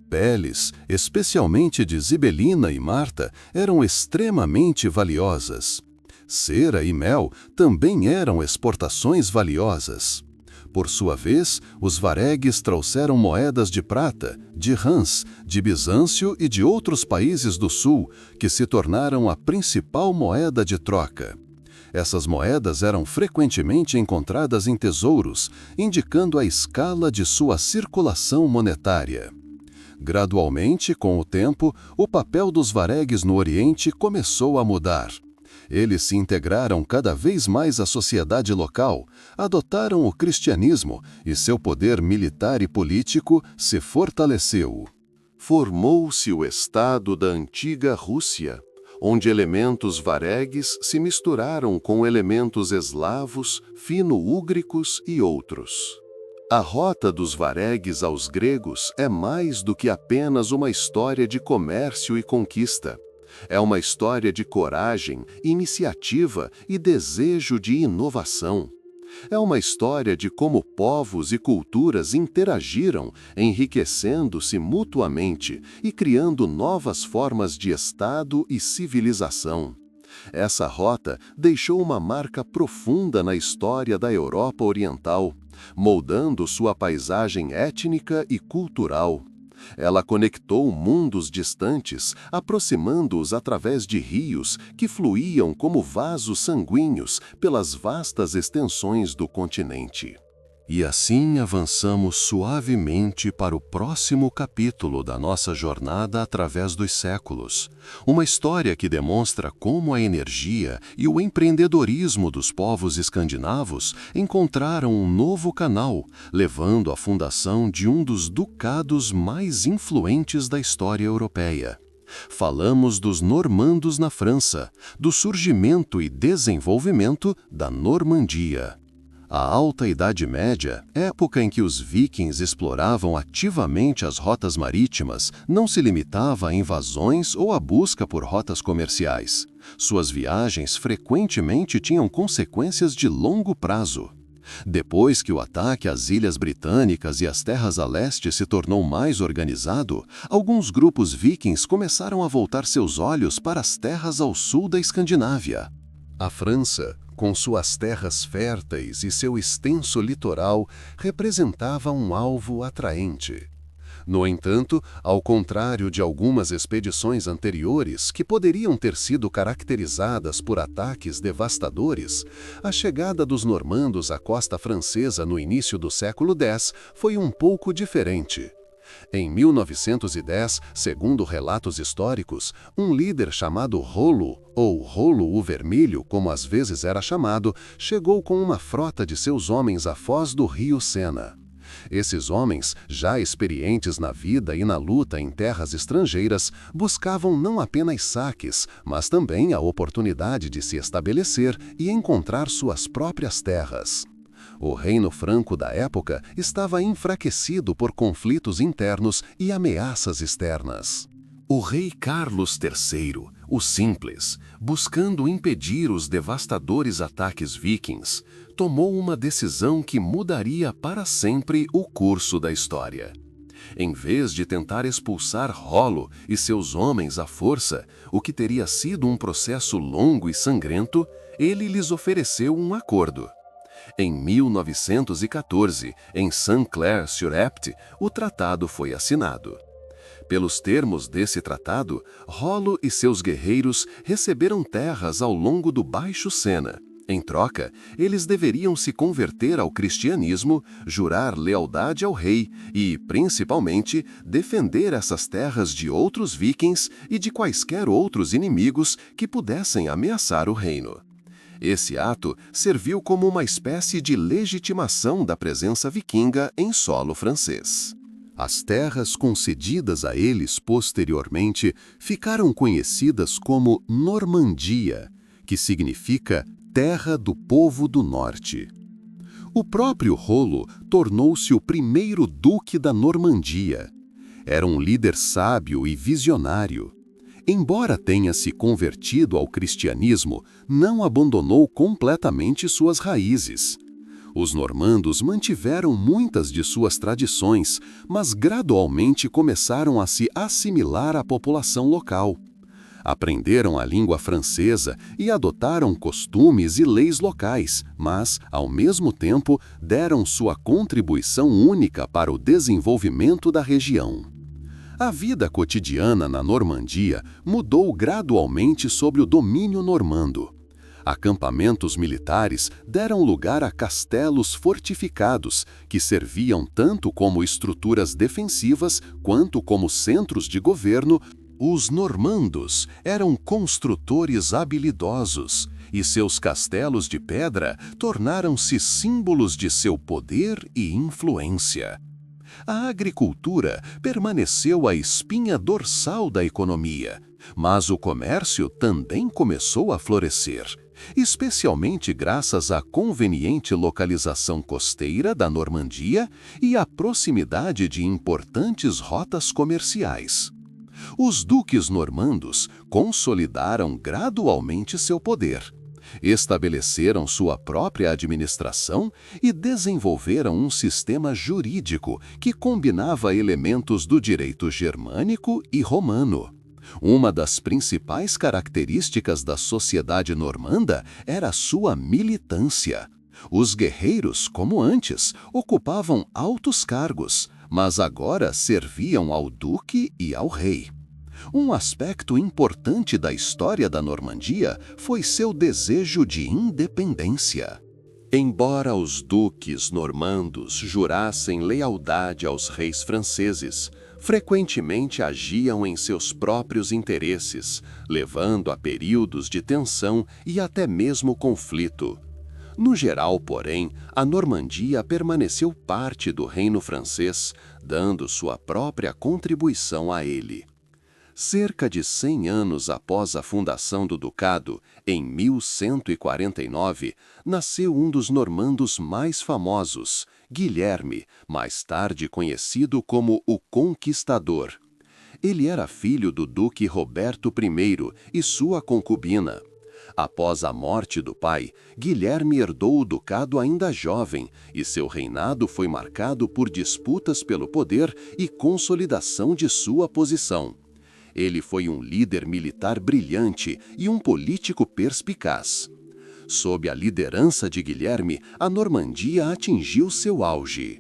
Peles, especialmente de zibelina e marta, eram extremamente valiosas. Cera e mel também eram exportações valiosas. Por sua vez, os varegues trouxeram moedas de prata, de Rans, de Bizâncio e de outros países do sul, que se tornaram a principal moeda de troca. Essas moedas eram frequentemente encontradas em tesouros, indicando a escala de sua circulação monetária. Gradualmente, com o tempo, o papel dos varegues no Oriente começou a mudar. Eles se integraram cada vez mais à sociedade local, adotaram o cristianismo e seu poder militar e político se fortaleceu. Formou-se o Estado da antiga Rússia, onde elementos varegues se misturaram com elementos eslavos, fino-úgricos e outros. A rota dos varegues aos gregos é mais do que apenas uma história de comércio e conquista. É uma história de coragem, iniciativa e desejo de inovação. É uma história de como povos e culturas interagiram, enriquecendo-se mutuamente e criando novas formas de Estado e civilização. Essa rota deixou uma marca profunda na história da Europa Oriental, moldando sua paisagem étnica e cultural. Ela conectou mundos distantes, aproximando-os através de rios que fluíam como vasos sanguíneos pelas vastas extensões do continente. E assim avançamos suavemente para o próximo capítulo da nossa jornada através dos séculos. Uma história que demonstra como a energia e o empreendedorismo dos povos escandinavos encontraram um novo canal, levando à fundação de um dos ducados mais influentes da história europeia. Falamos dos normandos na França, do surgimento e desenvolvimento da Normandia. A Alta Idade Média, época em que os vikings exploravam ativamente as rotas marítimas, não se limitava a invasões ou a busca por rotas comerciais. Suas viagens frequentemente tinham consequências de longo prazo. Depois que o ataque às Ilhas Britânicas e às terras a leste se tornou mais organizado, alguns grupos vikings começaram a voltar seus olhos para as terras ao sul da Escandinávia. A França, com suas terras férteis e seu extenso litoral, representava um alvo atraente. No entanto, ao contrário de algumas expedições anteriores que poderiam ter sido caracterizadas por ataques devastadores, a chegada dos normandos à costa francesa no início do século X foi um pouco diferente. Em 1910, segundo relatos históricos, um líder chamado Rollo, ou Rollo o Vermelho, como às vezes era chamado, chegou com uma frota de seus homens à foz do rio Sena. Esses homens, já experientes na vida e na luta em terras estrangeiras, buscavam não apenas saques, mas também a oportunidade de se estabelecer e encontrar suas próprias terras. O reino franco da época estava enfraquecido por conflitos internos e ameaças externas. O rei Carlos III, o Simples, buscando impedir os devastadores ataques vikings, tomou uma decisão que mudaria para sempre o curso da história. Em vez de tentar expulsar Rollo e seus homens à força, o que teria sido um processo longo e sangrento, ele lhes ofereceu um acordo. Em 1914, em Saint-Clair-sur-Epte, o tratado foi assinado. Pelos termos desse tratado, Rollo e seus guerreiros receberam terras ao longo do Baixo Sena. Em troca, eles deveriam se converter ao cristianismo, jurar lealdade ao rei e, principalmente, defender essas terras de outros vikings e de quaisquer outros inimigos que pudessem ameaçar o reino. Esse ato serviu como uma espécie de legitimação da presença vikinga em solo francês. As terras concedidas a eles posteriormente ficaram conhecidas como Normandia, que significa Terra do Povo do Norte. O próprio Rollo tornou-se o primeiro duque da Normandia. Era um líder sábio e visionário. Embora tenha se convertido ao cristianismo, não abandonou completamente suas raízes. Os normandos mantiveram muitas de suas tradições, mas gradualmente começaram a se assimilar à população local. Aprenderam a língua francesa e adotaram costumes e leis locais, mas, ao mesmo tempo, deram sua contribuição única para o desenvolvimento da região. A vida cotidiana na Normandia mudou gradualmente sob o domínio normando. Acampamentos militares deram lugar a castelos fortificados, que serviam tanto como estruturas defensivas quanto como centros de governo. Os normandos eram construtores habilidosos, e seus castelos de pedra tornaram-se símbolos de seu poder e influência. A agricultura permaneceu a espinha dorsal da economia, mas o comércio também começou a florescer, especialmente graças à conveniente localização costeira da Normandia e à proximidade de importantes rotas comerciais. Os duques normandos consolidaram gradualmente seu poder, estabeleceram sua própria administração e desenvolveram um sistema jurídico que combinava elementos do direito germânico e romano. Uma das principais características da sociedade normanda era sua militância. Os guerreiros, como antes, ocupavam altos cargos, mas agora serviam ao duque e ao rei. Um aspecto importante da história da Normandia foi seu desejo de independência. Embora os duques normandos jurassem lealdade aos reis franceses, frequentemente agiam em seus próprios interesses, levando a períodos de tensão e até mesmo conflito. No geral, porém, a Normandia permaneceu parte do reino francês, dando sua própria contribuição a ele. Cerca de 100 anos após a fundação do ducado, em 1149, nasceu um dos normandos mais famosos, Guilherme, mais tarde conhecido como o Conquistador. Ele era filho do duque Roberto I e sua concubina. Após a morte do pai, Guilherme herdou o ducado ainda jovem, e seu reinado foi marcado por disputas pelo poder e consolidação de sua posição. Ele foi um líder militar brilhante e um político perspicaz. Sob a liderança de Guilherme, a Normandia atingiu seu auge.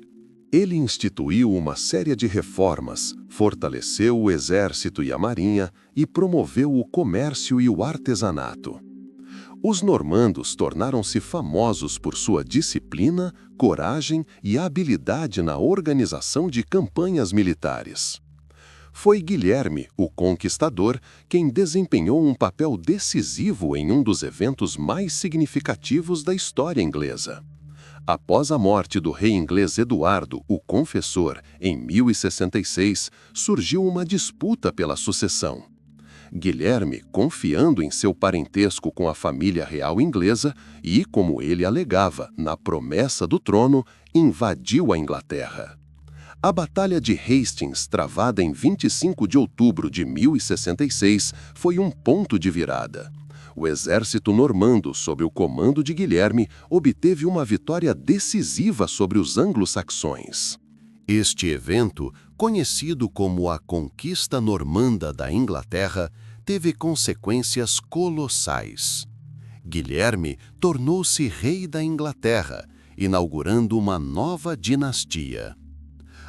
Ele instituiu uma série de reformas, fortaleceu o exército e a marinha e promoveu o comércio e o artesanato. Os normandos tornaram-se famosos por sua disciplina, coragem e habilidade na organização de campanhas militares. Foi Guilherme, o Conquistador, quem desempenhou um papel decisivo em um dos eventos mais significativos da história inglesa. Após a morte do rei inglês Eduardo, o Confessor, em 1066, surgiu uma disputa pela sucessão. Guilherme, confiando em seu parentesco com a família real inglesa e, como ele alegava, na promessa do trono, invadiu a Inglaterra. A Batalha de Hastings, travada em 25 de outubro de 1066, foi um ponto de virada. O exército normando, sob o comando de Guilherme, obteve uma vitória decisiva sobre os anglo-saxões. Este evento, conhecido como a Conquista Normanda da Inglaterra, teve consequências colossais. Guilherme tornou-se rei da Inglaterra, inaugurando uma nova dinastia.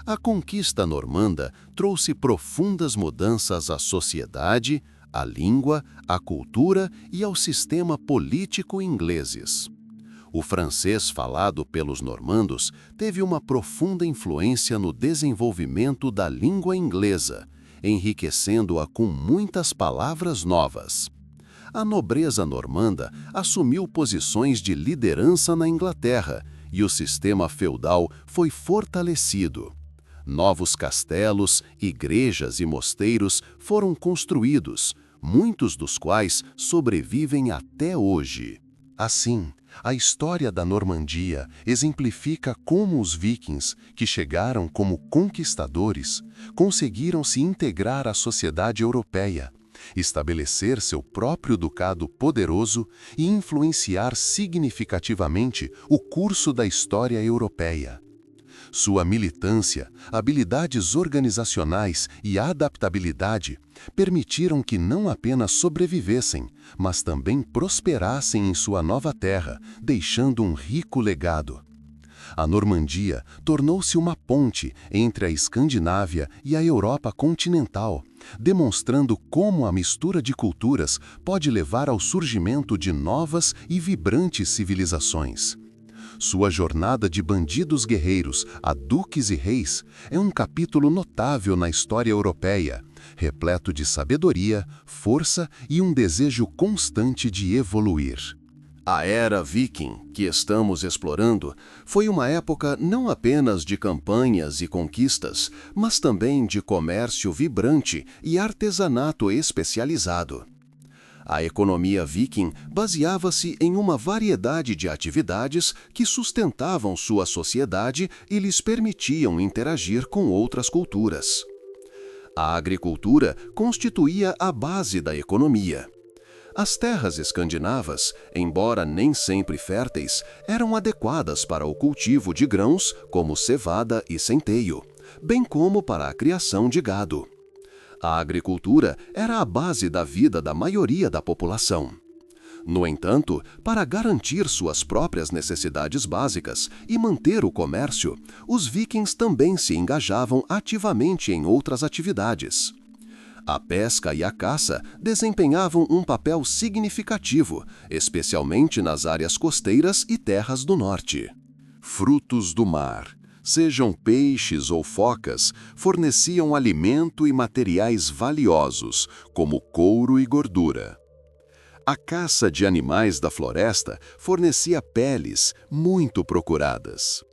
A conquista normanda trouxe profundas mudanças à sociedade, à língua, à cultura e ao sistema político ingleses. O francês falado pelos normandos teve uma profunda influência no desenvolvimento da língua inglesa, enriquecendo-a com muitas palavras novas. A nobreza normanda assumiu posições de liderança na Inglaterra e o sistema feudal foi fortalecido. Novos castelos, igrejas e mosteiros foram construídos, muitos dos quais sobrevivem até hoje. Assim, a história da Normandia exemplifica como os vikings, que chegaram como conquistadores, conseguiram se integrar à sociedade europeia, estabelecer seu próprio ducado poderoso e influenciar significativamente o curso da história europeia. Sua militância, habilidades organizacionais e adaptabilidade permitiram que não apenas sobrevivessem, mas também prosperassem em sua nova terra, deixando um rico legado. A Normandia tornou-se uma ponte entre a Escandinávia e a Europa continental, demonstrando como a mistura de culturas pode levar ao surgimento de novas e vibrantes civilizações. Sua jornada de bandidos guerreiros a duques e reis é um capítulo notável na história europeia, repleto de sabedoria, força e um desejo constante de evoluir. A era viking, que estamos explorando, foi uma época não apenas de campanhas e conquistas, mas também de comércio vibrante e artesanato especializado. A economia viking baseava-se em uma variedade de atividades que sustentavam sua sociedade e lhes permitiam interagir com outras culturas. A agricultura constituía a base da economia. As terras escandinavas, embora nem sempre férteis, eram adequadas para o cultivo de grãos como cevada e centeio, bem como para a criação de gado. A agricultura era a base da vida da maioria da população. No entanto, para garantir suas próprias necessidades básicas e manter o comércio, os vikings também se engajavam ativamente em outras atividades. A pesca e a caça desempenhavam um papel significativo, especialmente nas áreas costeiras e terras do norte. Frutos do mar, sejam peixes ou focas, forneciam alimento e materiais valiosos, como couro e gordura. A caça de animais da floresta fornecia peles muito procuradas.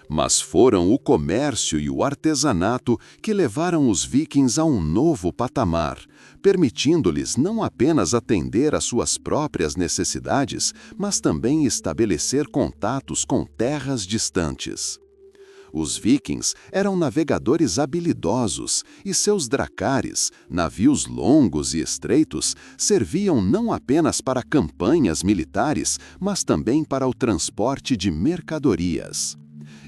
Mas foram o comércio e o artesanato que levaram os vikings a um novo patamar, permitindo-lhes não apenas atender às suas próprias necessidades, mas também estabelecer contatos com terras distantes. Os vikings eram navegadores habilidosos e seus dracares, navios longos e estreitos, serviam não apenas para campanhas militares, mas também para o transporte de mercadorias.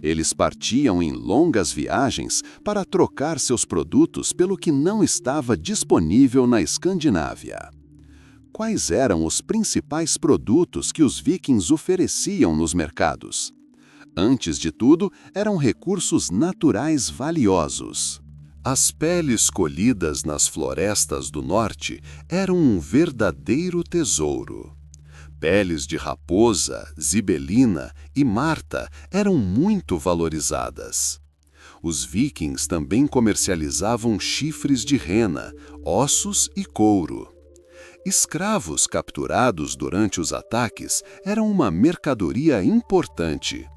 Eles partiam em longas viagens para trocar seus produtos pelo que não estava disponível na Escandinávia. Quais eram os principais produtos que os vikings ofereciam nos mercados? Antes de tudo, eram recursos naturais valiosos. As peles colhidas nas florestas do norte eram um verdadeiro tesouro. Peles de raposa, zibelina e marta eram muito valorizadas. Os vikings também comercializavam chifres de rena, ossos e couro. Escravos capturados durante os ataques eram uma mercadoria importante.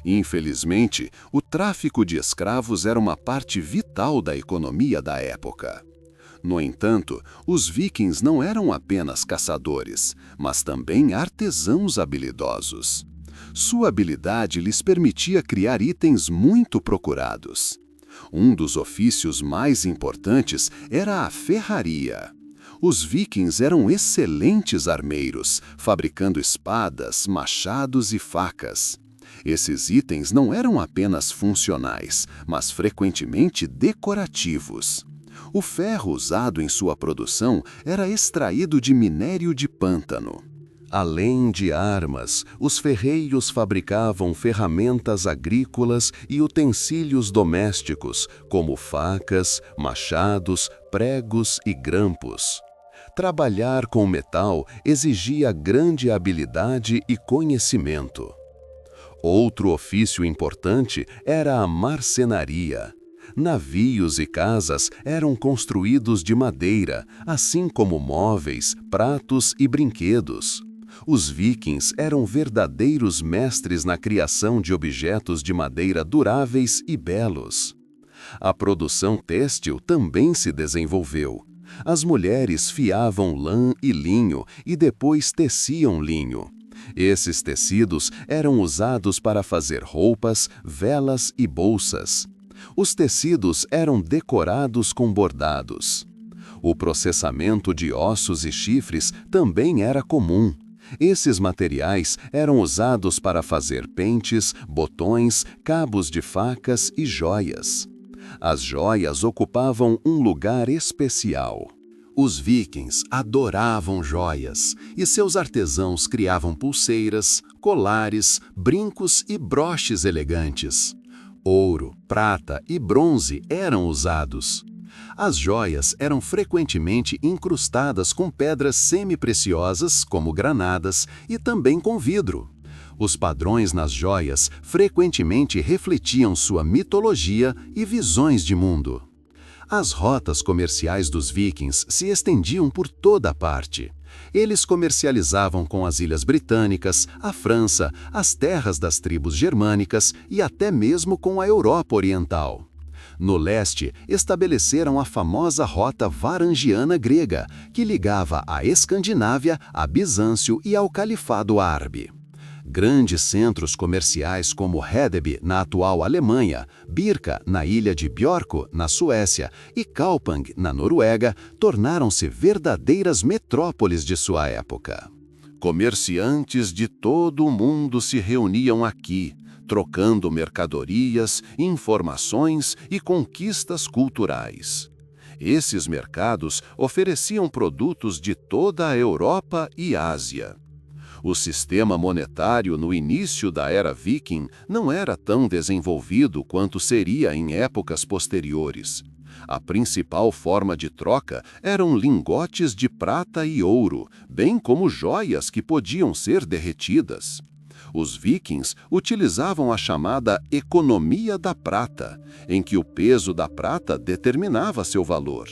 Infelizmente, o tráfico de escravos era uma parte vital da economia da época. No entanto, os vikings não eram apenas caçadores, mas também artesãos habilidosos. Sua habilidade lhes permitia criar itens muito procurados. Um dos ofícios mais importantes era a ferraria. Os vikings eram excelentes armeiros, fabricando espadas, machados e facas. Esses itens não eram apenas funcionais, mas frequentemente decorativos. O ferro usado em sua produção era extraído de minério de pântano. Além de armas, os ferreiros fabricavam ferramentas agrícolas e utensílios domésticos, como facas, machados, pregos e grampos. Trabalhar com metal exigia grande habilidade e conhecimento. Outro ofício importante era a marcenaria. Navios e casas eram construídos de madeira, assim como móveis, pratos e brinquedos. Os vikings eram verdadeiros mestres na criação de objetos de madeira duráveis e belos. A produção têxtil também se desenvolveu. As mulheres fiavam lã e linho e depois teciam linho. Esses tecidos eram usados para fazer roupas, velas e bolsas. Os tecidos eram decorados com bordados. O processamento de ossos e chifres também era comum. Esses materiais eram usados para fazer pentes, botões, cabos de facas e joias. As joias ocupavam um lugar especial. Os vikings adoravam joias, e seus artesãos criavam pulseiras, colares, brincos e broches elegantes. Ouro, prata e bronze eram usados. As joias eram frequentemente incrustadas com pedras semi-preciosas, como granadas, e também com vidro. Os padrões nas joias frequentemente refletiam sua mitologia e visões de mundo. As rotas comerciais dos vikings se estendiam por toda parte. Eles comercializavam com as Ilhas Britânicas, a França, as terras das tribos germânicas e até mesmo com a Europa Oriental. No leste, estabeleceram a famosa rota varangiana grega, que ligava a Escandinávia, a Bizâncio e ao Califado Árabe. Grandes centros comerciais como Hedeby, na atual Alemanha, Birka, na ilha de Björkö, na Suécia, e Kaupang, na Noruega, tornaram-se verdadeiras metrópoles de sua época. Comerciantes de todo o mundo se reuniam aqui, trocando mercadorias, informações e conquistas culturais. Esses mercados ofereciam produtos de toda a Europa e Ásia. O sistema monetário no início da era Viking não era tão desenvolvido quanto seria em épocas posteriores. A principal forma de troca eram lingotes de prata e ouro, bem como joias que podiam ser derretidas. Os vikings utilizavam a chamada economia da prata, em que o peso da prata determinava seu valor.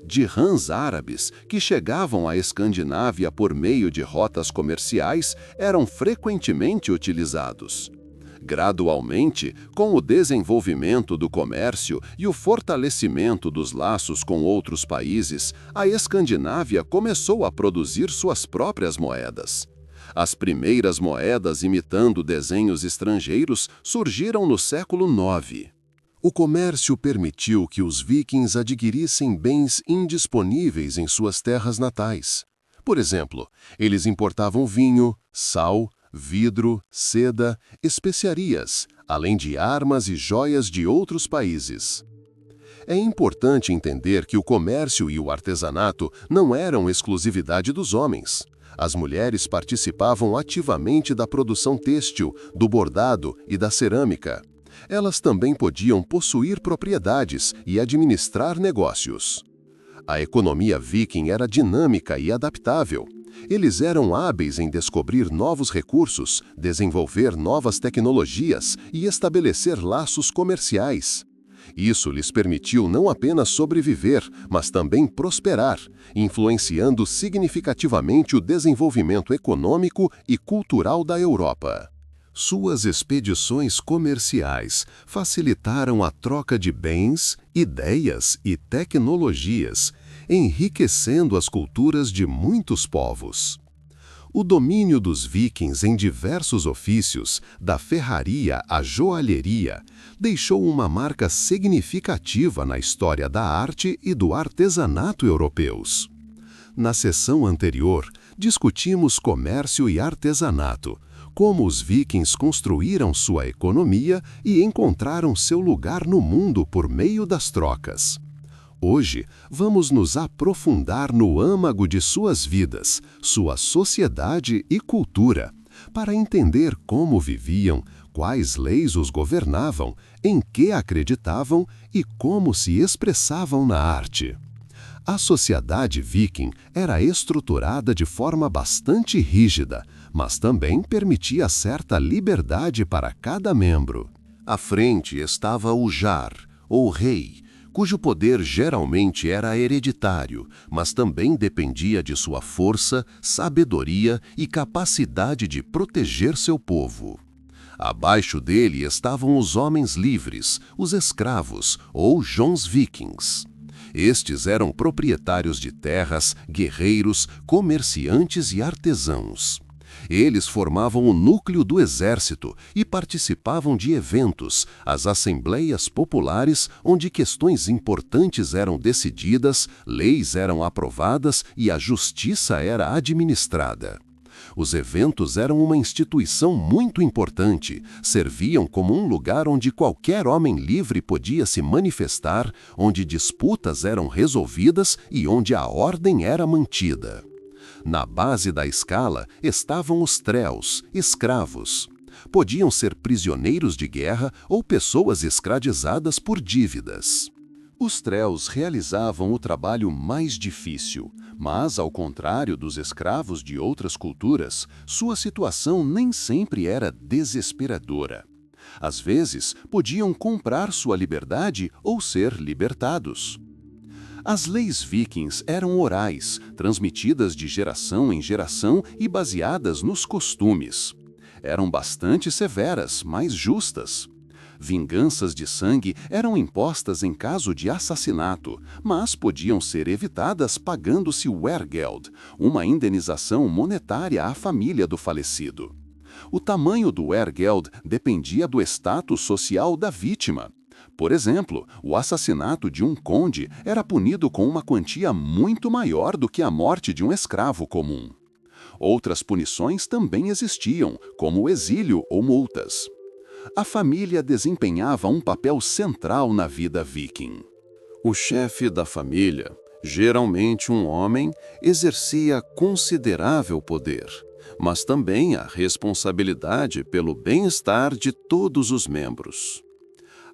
Dirhams árabes, que chegavam à Escandinávia por meio de rotas comerciais, eram frequentemente utilizados. Gradualmente, com o desenvolvimento do comércio e o fortalecimento dos laços com outros países, a Escandinávia começou a produzir suas próprias moedas. As primeiras moedas imitando desenhos estrangeiros surgiram no século IX. O comércio permitiu que os vikings adquirissem bens indisponíveis em suas terras natais. Por exemplo, eles importavam vinho, sal, vidro, seda, especiarias, além de armas e joias de outros países. É importante entender que o comércio e o artesanato não eram exclusividade dos homens. As mulheres participavam ativamente da produção têxtil, do bordado e da cerâmica. Elas também podiam possuir propriedades e administrar negócios. A economia viking era dinâmica e adaptável. Eles eram hábeis em descobrir novos recursos, desenvolver novas tecnologias e estabelecer laços comerciais. Isso lhes permitiu não apenas sobreviver, mas também prosperar, influenciando significativamente o desenvolvimento econômico e cultural da Europa. Suas expedições comerciais facilitaram a troca de bens, ideias e tecnologias, enriquecendo as culturas de muitos povos. O domínio dos vikings em diversos ofícios, da ferraria à joalheria, deixou uma marca significativa na história da arte e do artesanato europeus. Na sessão anterior, discutimos comércio e artesanato, como os vikings construíram sua economia e encontraram seu lugar no mundo por meio das trocas. Hoje, vamos nos aprofundar no âmago de suas vidas, sua sociedade e cultura, para entender como viviam, quais leis os governavam, em que acreditavam e como se expressavam na arte. A sociedade viking era estruturada de forma bastante rígida, mas também permitia certa liberdade para cada membro. À frente estava o Jar, ou rei, cujo poder geralmente era hereditário, mas também dependia de sua força, sabedoria e capacidade de proteger seu povo. Abaixo dele estavam os homens livres, os escravos, ou Jonsvikings. Estes eram proprietários de terras, guerreiros, comerciantes e artesãos. Eles formavam o núcleo do exército e participavam de eventos, as assembleias populares, onde questões importantes eram decididas, leis eram aprovadas e a justiça era administrada. Os eventos eram uma instituição muito importante, serviam como um lugar onde qualquer homem livre podia se manifestar, onde disputas eram resolvidas e onde a ordem era mantida. Na base da escala estavam os tréus, escravos. Podiam ser prisioneiros de guerra ou pessoas escravizadas por dívidas. Os tréus realizavam o trabalho mais difícil, mas, ao contrário dos escravos de outras culturas, sua situação nem sempre era desesperadora. Às vezes, podiam comprar sua liberdade ou ser libertados. As leis vikings eram orais, transmitidas de geração em geração e baseadas nos costumes. Eram bastante severas, mas justas. Vinganças de sangue eram impostas em caso de assassinato, mas podiam ser evitadas pagando-se wergeld, uma indenização monetária à família do falecido. O tamanho do ergeld dependia do status social da vítima. Por exemplo, o assassinato de um conde era punido com uma quantia muito maior do que a morte de um escravo comum. Outras punições também existiam, como o exílio ou multas. A família desempenhava um papel central na vida viking. O chefe da família, geralmente um homem, exercia considerável poder, mas também a responsabilidade pelo bem-estar de todos os membros.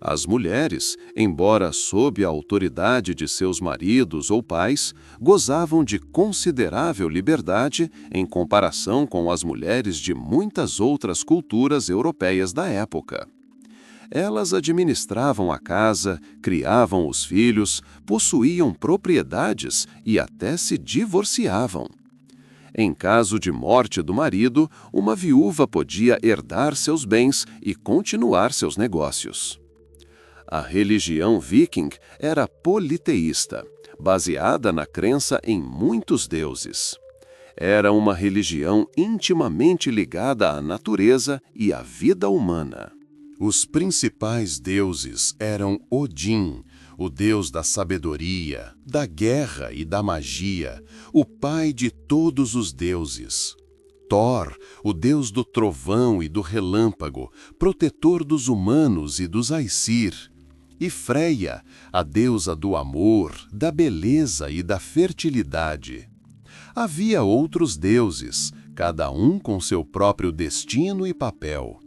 As mulheres, embora sob a autoridade de seus maridos ou pais, gozavam de considerável liberdade em comparação com as mulheres de muitas outras culturas europeias da época. Elas administravam a casa, criavam os filhos, possuíam propriedades e até se divorciavam. Em caso de morte do marido, uma viúva podia herdar seus bens e continuar seus negócios. A religião viking era politeísta, baseada na crença em muitos deuses. Era uma religião intimamente ligada à natureza e à vida humana. Os principais deuses eram Odin, o deus da sabedoria, da guerra e da magia, o pai de todos os deuses. Thor, o deus do trovão e do relâmpago, protetor dos humanos e dos Aesir. E Freya, a deusa do amor, da beleza e da fertilidade. Havia outros deuses, cada um com seu próprio destino e papel.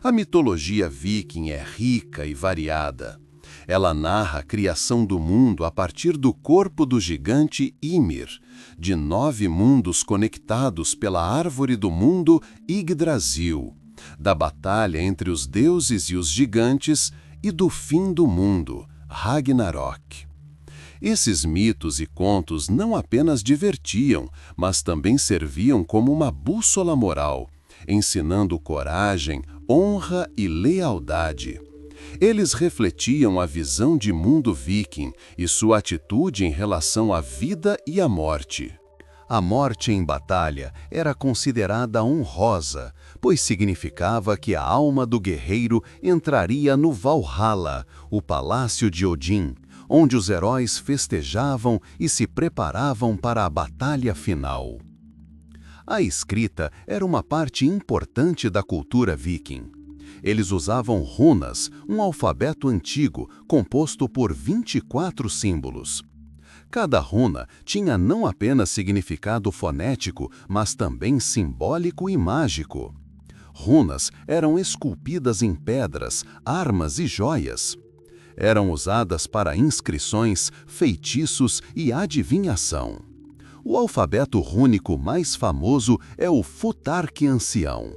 A mitologia viking é rica e variada. Ela narra a criação do mundo a partir do corpo do gigante Ymir, de 9 mundos conectados pela árvore do mundo Yggdrasil, da batalha entre os deuses e os gigantes e do fim do mundo, Ragnarok. Esses mitos e contos não apenas divertiam, mas também serviam como uma bússola moral, ensinando coragem, honra e lealdade. Eles refletiam a visão de mundo viking e sua atitude em relação à vida e à morte. A morte em batalha era considerada honrosa, pois significava que a alma do guerreiro entraria no Valhalla, o palácio de Odin, onde os heróis festejavam e se preparavam para a batalha final. A escrita era uma parte importante da cultura viking. Eles usavam runas, um alfabeto antigo composto por 24 símbolos. Cada runa tinha não apenas significado fonético, mas também simbólico e mágico. Runas eram esculpidas em pedras, armas e joias. Eram usadas para inscrições, feitiços e adivinhação. O alfabeto rúnico mais famoso é o Futhark Ancião.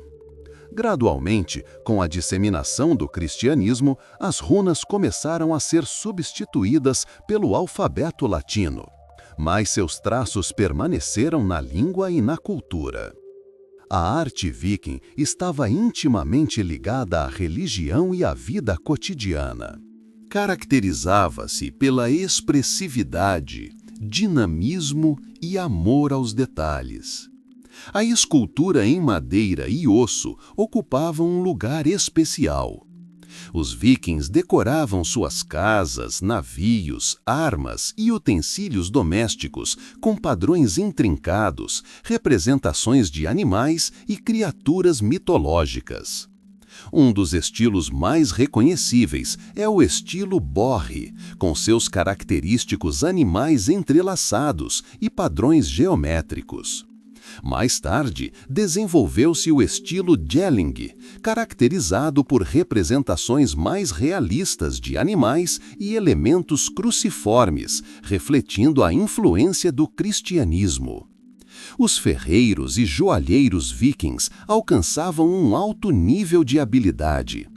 Gradualmente, com a disseminação do cristianismo, as runas começaram a ser substituídas pelo alfabeto latino, mas seus traços permaneceram na língua e na cultura. A arte viking estava intimamente ligada à religião e à vida cotidiana. Caracterizava-se pela expressividade, dinamismo e amor aos detalhes. A escultura em madeira e osso ocupava um lugar especial. Os vikings decoravam suas casas, navios, armas e utensílios domésticos com padrões intrincados, representações de animais e criaturas mitológicas. Um dos estilos mais reconhecíveis é o estilo Borre, com seus característicos animais entrelaçados e padrões geométricos. Mais tarde, desenvolveu-se o estilo Jelling, caracterizado por representações mais realistas de animais e elementos cruciformes, refletindo a influência do cristianismo. Os ferreiros e joalheiros vikings alcançavam um alto nível de habilidade.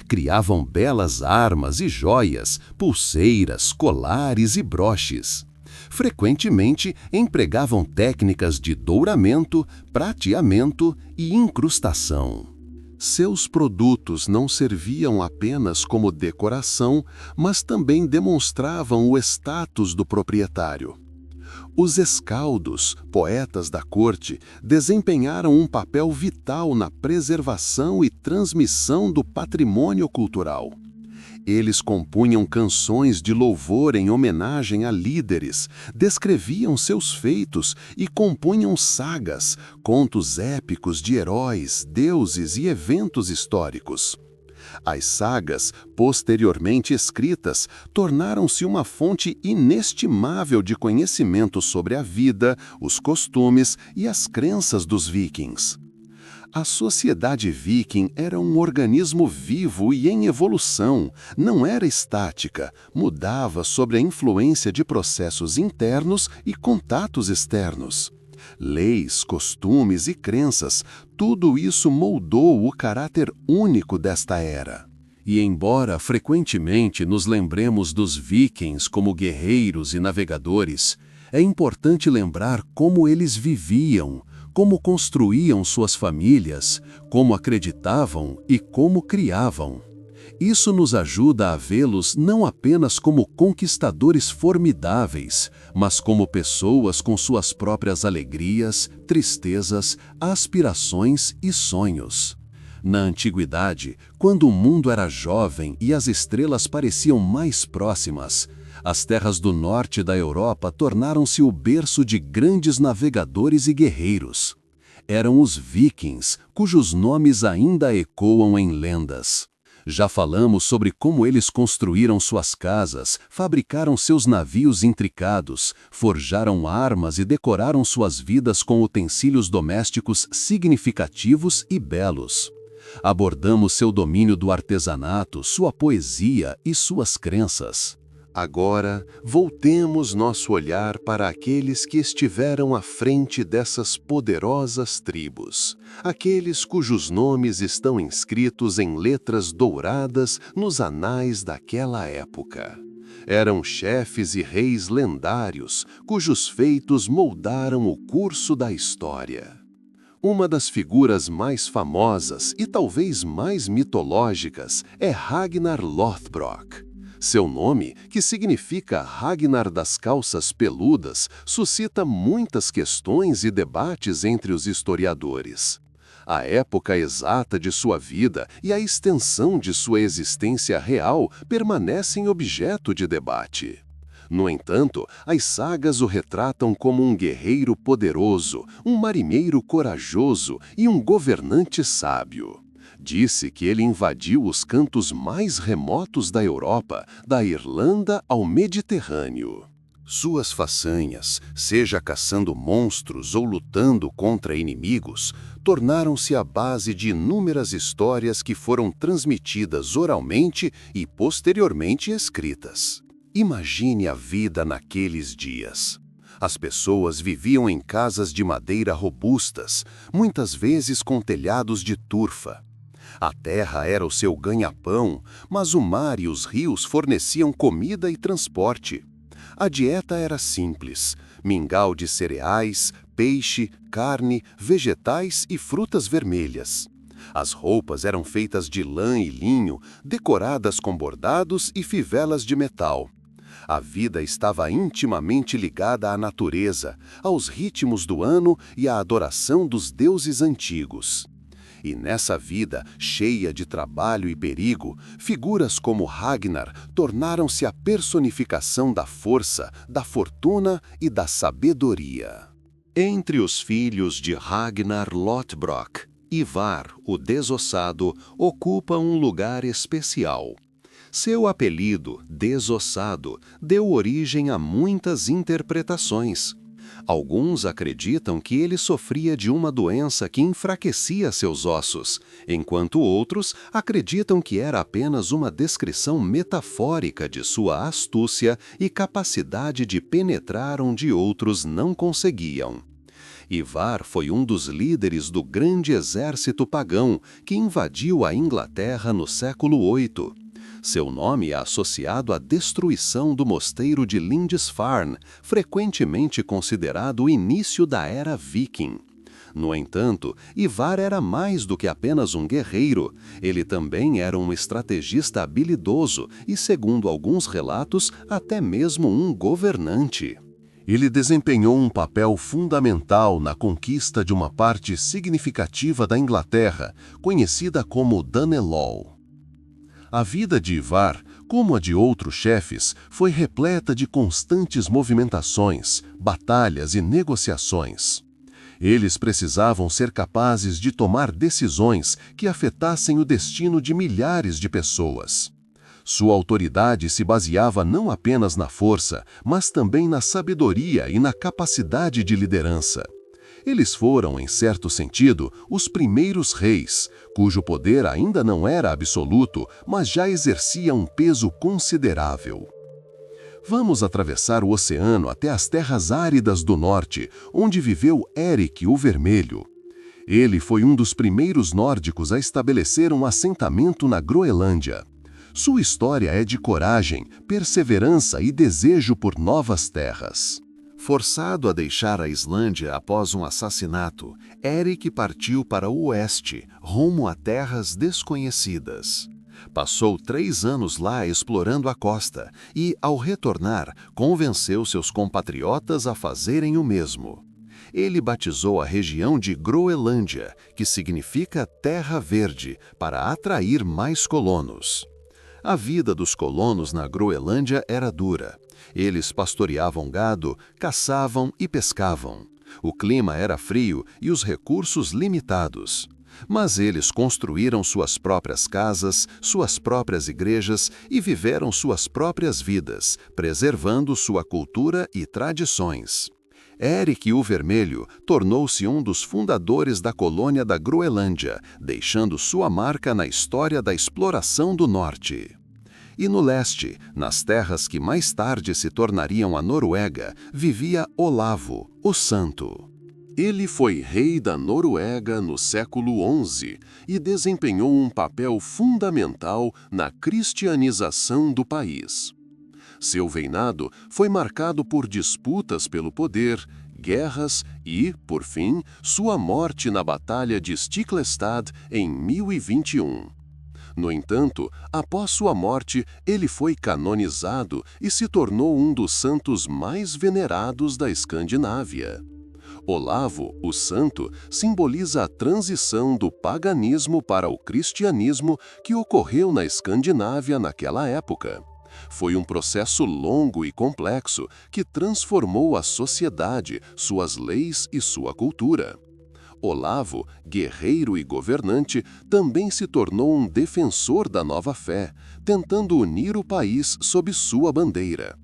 Criavam belas armas e joias, pulseiras, colares e broches. Frequentemente empregavam técnicas de douramento, prateamento e incrustação. Seus produtos não serviam apenas como decoração, mas também demonstravam o status do proprietário. Os escaldos, poetas da corte, desempenharam um papel vital na preservação e transmissão do patrimônio cultural. Eles compunham canções de louvor em homenagem a líderes, descreviam seus feitos e compunham sagas, contos épicos de heróis, deuses e eventos históricos. As sagas, posteriormente escritas, tornaram-se uma fonte inestimável de conhecimento sobre a vida, os costumes e as crenças dos vikings. A sociedade viking era um organismo vivo e em evolução, não era estática, mudava sob a influência de processos internos e contatos externos. Leis, costumes e crenças, tudo isso moldou o caráter único desta era. E embora frequentemente nos lembremos dos vikings como guerreiros e navegadores, é importante lembrar como eles viviam, como construíam suas famílias, como acreditavam e como criavam. Isso nos ajuda a vê-los não apenas como conquistadores formidáveis, mas como pessoas com suas próprias alegrias, tristezas, aspirações e sonhos. Na antiguidade, quando o mundo era jovem e as estrelas pareciam mais próximas, as terras do norte da Europa tornaram-se o berço de grandes navegadores e guerreiros. Eram os vikings, cujos nomes ainda ecoam em lendas. Já falamos sobre como eles construíram suas casas, fabricaram seus navios intricados, forjaram armas e decoraram suas vidas com utensílios domésticos significativos e belos. Abordamos seu domínio do artesanato, sua poesia e suas crenças. Agora, voltemos nosso olhar para aqueles que estiveram à frente dessas poderosas tribos, aqueles cujos nomes estão inscritos em letras douradas nos anais daquela época. Eram chefes e reis lendários, cujos feitos moldaram o curso da história. Uma das figuras mais famosas e talvez mais mitológicas é Ragnar Lothbrok. Seu nome, que significa Ragnar das calças peludas, suscita muitas questões e debates entre os historiadores. A época exata de sua vida e a extensão de sua existência real permanecem objeto de debate. No entanto, as sagas o retratam como um guerreiro poderoso, um marinheiro corajoso e um governante sábio. Disse que ele invadiu os cantos mais remotos da Europa, da Irlanda ao Mediterrâneo. Suas façanhas, seja caçando monstros ou lutando contra inimigos, tornaram-se a base de inúmeras histórias que foram transmitidas oralmente e posteriormente escritas. Imagine a vida naqueles dias. As pessoas viviam em casas de madeira robustas, muitas vezes com telhados de turfa. A terra era o seu ganha-pão, mas o mar e os rios forneciam comida e transporte. A dieta era simples: mingau de cereais, peixe, carne, vegetais e frutas vermelhas. As roupas eram feitas de lã e linho, decoradas com bordados e fivelas de metal. A vida estava intimamente ligada à natureza, aos ritmos do ano e à adoração dos deuses antigos. E nessa vida, cheia de trabalho e perigo, figuras como Ragnar tornaram-se a personificação da força, da fortuna e da sabedoria. Entre os filhos de Ragnar Lothbrok, Ivar, o Desossado, ocupa um lugar especial. Seu apelido, Desossado, deu origem a muitas interpretações. Alguns acreditam que ele sofria de uma doença que enfraquecia seus ossos, enquanto outros acreditam que era apenas uma descrição metafórica de sua astúcia e capacidade de penetrar onde outros não conseguiam. Ivar foi um dos líderes do grande exército pagão que invadiu a Inglaterra no século VIII. Seu nome é associado à destruição do mosteiro de Lindisfarne, frequentemente considerado o início da era viking. No entanto, Ivar era mais do que apenas um guerreiro. Ele também era um estrategista habilidoso e, segundo alguns relatos, até mesmo um governante. Ele desempenhou um papel fundamental na conquista de uma parte significativa da Inglaterra, conhecida como Danelaw. A vida de Ivar, como a de outros chefes, foi repleta de constantes movimentações, batalhas e negociações. Eles precisavam ser capazes de tomar decisões que afetassem o destino de milhares de pessoas. Sua autoridade se baseava não apenas na força, mas também na sabedoria e na capacidade de liderança. Eles foram, em certo sentido, os primeiros reis, cujo poder ainda não era absoluto, mas já exercia um peso considerável. Vamos atravessar o oceano até as terras áridas do norte, onde viveu Eric o Vermelho. Ele foi um dos primeiros nórdicos a estabelecer um assentamento na Groenlândia. Sua história é de coragem, perseverança e desejo por novas terras. Forçado a deixar a Islândia após um assassinato, Eric partiu para o oeste, rumo a terras desconhecidas. Passou 3 anos lá explorando a costa e, ao retornar, convenceu seus compatriotas a fazerem o mesmo. Ele batizou a região de Groenlândia, que significa Terra Verde, para atrair mais colonos. A vida dos colonos na Groenlândia era dura. Eles pastoreavam gado, caçavam e pescavam. O clima era frio e os recursos limitados. Mas eles construíram suas próprias casas, suas próprias igrejas e viveram suas próprias vidas, preservando sua cultura e tradições. Eric o Vermelho tornou-se um dos fundadores da colônia da Groenlândia, deixando sua marca na história da exploração do norte. E no leste, nas terras que mais tarde se tornariam a Noruega, vivia Olavo, o Santo. Ele foi rei da Noruega no século XI e desempenhou um papel fundamental na cristianização do país. Seu reinado foi marcado por disputas pelo poder, guerras e, por fim, sua morte na Batalha de Stiklestad em 1021. No entanto, após sua morte, ele foi canonizado e se tornou um dos santos mais venerados da Escandinávia. Olavo, o Santo, simboliza a transição do paganismo para o cristianismo que ocorreu na Escandinávia naquela época. Foi um processo longo e complexo que transformou a sociedade, suas leis e sua cultura. Olavo, guerreiro e governante, também se tornou um defensor da nova fé, tentando unir o país sob sua bandeira.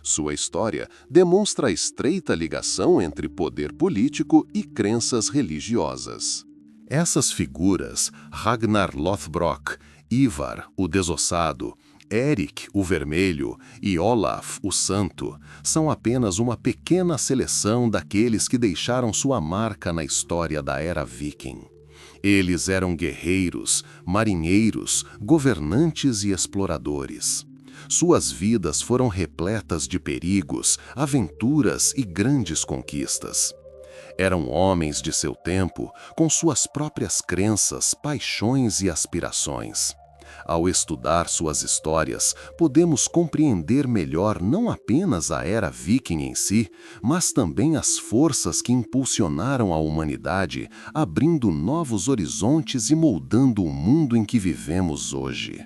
Sua história demonstra a estreita ligação entre poder político e crenças religiosas. Essas figuras, Ragnar Lothbrok, Ivar, o Desossado, Eric, o Vermelho, e Olaf, o Santo, são apenas uma pequena seleção daqueles que deixaram sua marca na história da era viking. Eles eram guerreiros, marinheiros, governantes e exploradores. Suas vidas foram repletas de perigos, aventuras e grandes conquistas. Eram homens de seu tempo, com suas próprias crenças, paixões e aspirações. Ao estudar suas histórias, podemos compreender melhor não apenas a era viking em si, mas também as forças que impulsionaram a humanidade, abrindo novos horizontes e moldando o mundo em que vivemos hoje.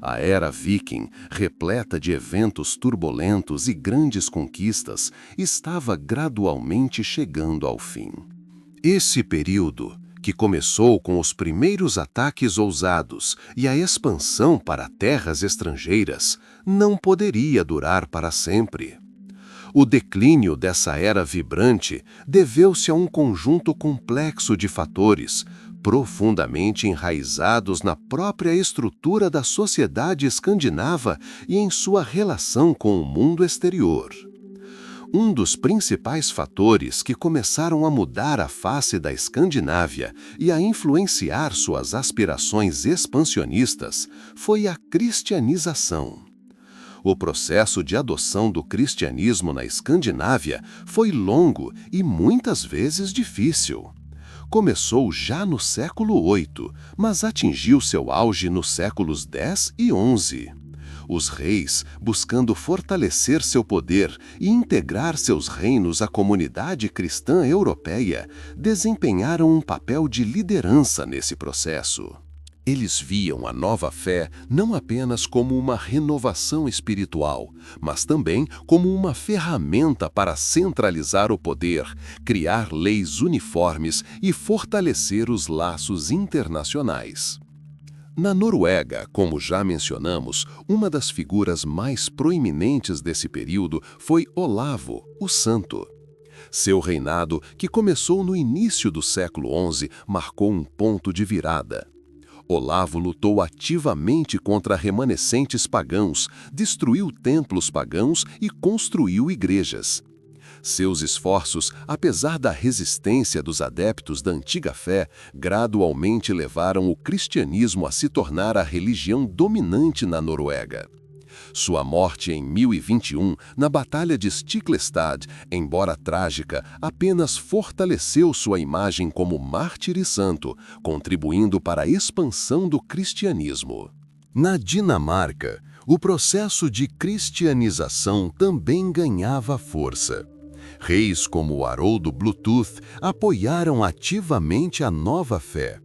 A era viking, repleta de eventos turbulentos e grandes conquistas, estava gradualmente chegando ao fim. Esse período, que começou com os primeiros ataques ousados e a expansão para terras estrangeiras, não poderia durar para sempre. O declínio dessa era vibrante deveu-se a um conjunto complexo de fatores, profundamente enraizados na própria estrutura da sociedade escandinava e em sua relação com o mundo exterior. Um dos principais fatores que começaram a mudar a face da Escandinávia e a influenciar suas aspirações expansionistas foi a cristianização. O processo de adoção do cristianismo na Escandinávia foi longo e muitas vezes difícil. Começou já no século VIII, mas atingiu seu auge nos séculos X e XI. Os reis, buscando fortalecer seu poder e integrar seus reinos à comunidade cristã europeia, desempenharam um papel de liderança nesse processo. Eles viam a nova fé não apenas como uma renovação espiritual, mas também como uma ferramenta para centralizar o poder, criar leis uniformes e fortalecer os laços internacionais. Na Noruega, como já mencionamos, uma das figuras mais proeminentes desse período foi Olavo, o Santo. Seu reinado, que começou no início do século XI, marcou um ponto de virada. Olavo lutou ativamente contra remanescentes pagãos, destruiu templos pagãos e construiu igrejas. Seus esforços, apesar da resistência dos adeptos da antiga fé, gradualmente levaram o cristianismo a se tornar a religião dominante na Noruega. Sua morte em 1021, na Batalha de Stiklestad, embora trágica, apenas fortaleceu sua imagem como mártir e santo, contribuindo para a expansão do cristianismo. Na Dinamarca, o processo de cristianização também ganhava força. Reis como Haroldo Bluetooth apoiaram ativamente a nova fé.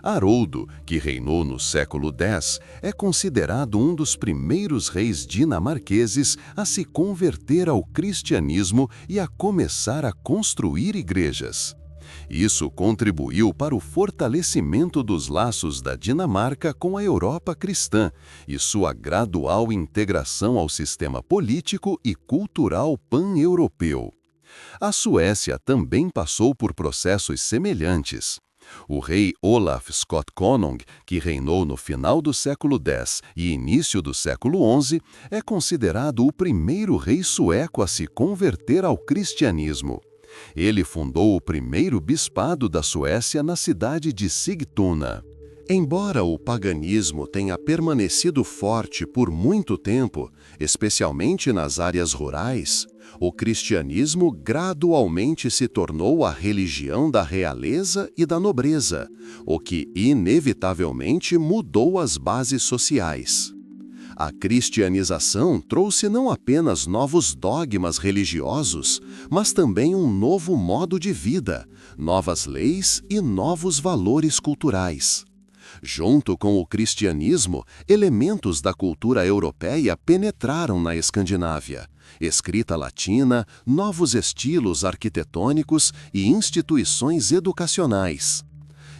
Haroldo, que reinou no século X, é considerado um dos primeiros reis dinamarqueses a se converter ao cristianismo e a começar a construir igrejas. Isso contribuiu para o fortalecimento dos laços da Dinamarca com a Europa cristã e sua gradual integração ao sistema político e cultural pan-europeu. A Suécia também passou por processos semelhantes. O rei Olaf Skotkonung, que reinou no final do século X e início do século XI, é considerado o primeiro rei sueco a se converter ao cristianismo. Ele fundou o primeiro bispado da Suécia na cidade de Sigtuna. Embora o paganismo tenha permanecido forte por muito tempo, especialmente nas áreas rurais, o cristianismo gradualmente se tornou a religião da realeza e da nobreza, o que inevitavelmente mudou as bases sociais. A cristianização trouxe não apenas novos dogmas religiosos, mas também um novo modo de vida, novas leis e novos valores culturais. Junto com o cristianismo, elementos da cultura europeia penetraram na Escandinávia. Escrita latina, novos estilos arquitetônicos e instituições educacionais.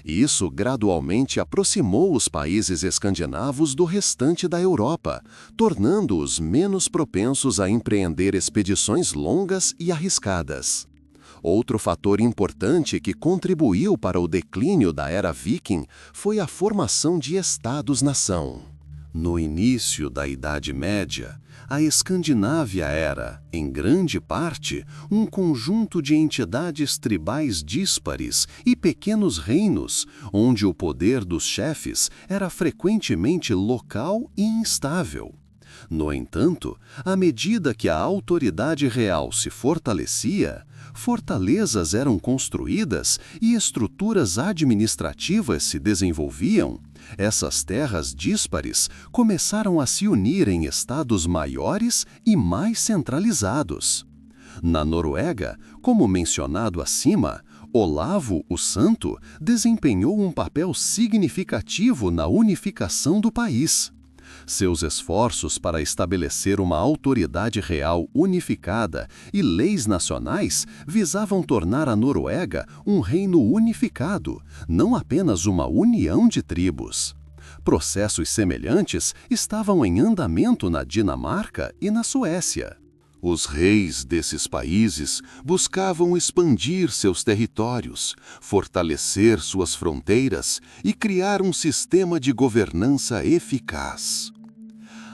Isso gradualmente aproximou os países escandinavos do restante da Europa, tornando-os menos propensos a empreender expedições longas e arriscadas. Outro fator importante que contribuiu para o declínio da era viking foi a formação de estados-nação. No início da Idade Média, a Escandinávia era, em grande parte, um conjunto de entidades tribais díspares e pequenos reinos, onde o poder dos chefes era frequentemente local e instável. No entanto, à medida que a autoridade real se fortalecia, fortalezas eram construídas e estruturas administrativas se desenvolviam, essas terras díspares começaram a se unir em estados maiores e mais centralizados. Na Noruega, como mencionado acima, Olavo, o Santo, desempenhou um papel significativo na unificação do país. Seus esforços para estabelecer uma autoridade real unificada e leis nacionais visavam tornar a Noruega um reino unificado, não apenas uma união de tribos. Processos semelhantes estavam em andamento na Dinamarca e na Suécia. Os reis desses países buscavam expandir seus territórios, fortalecer suas fronteiras e criar um sistema de governança eficaz.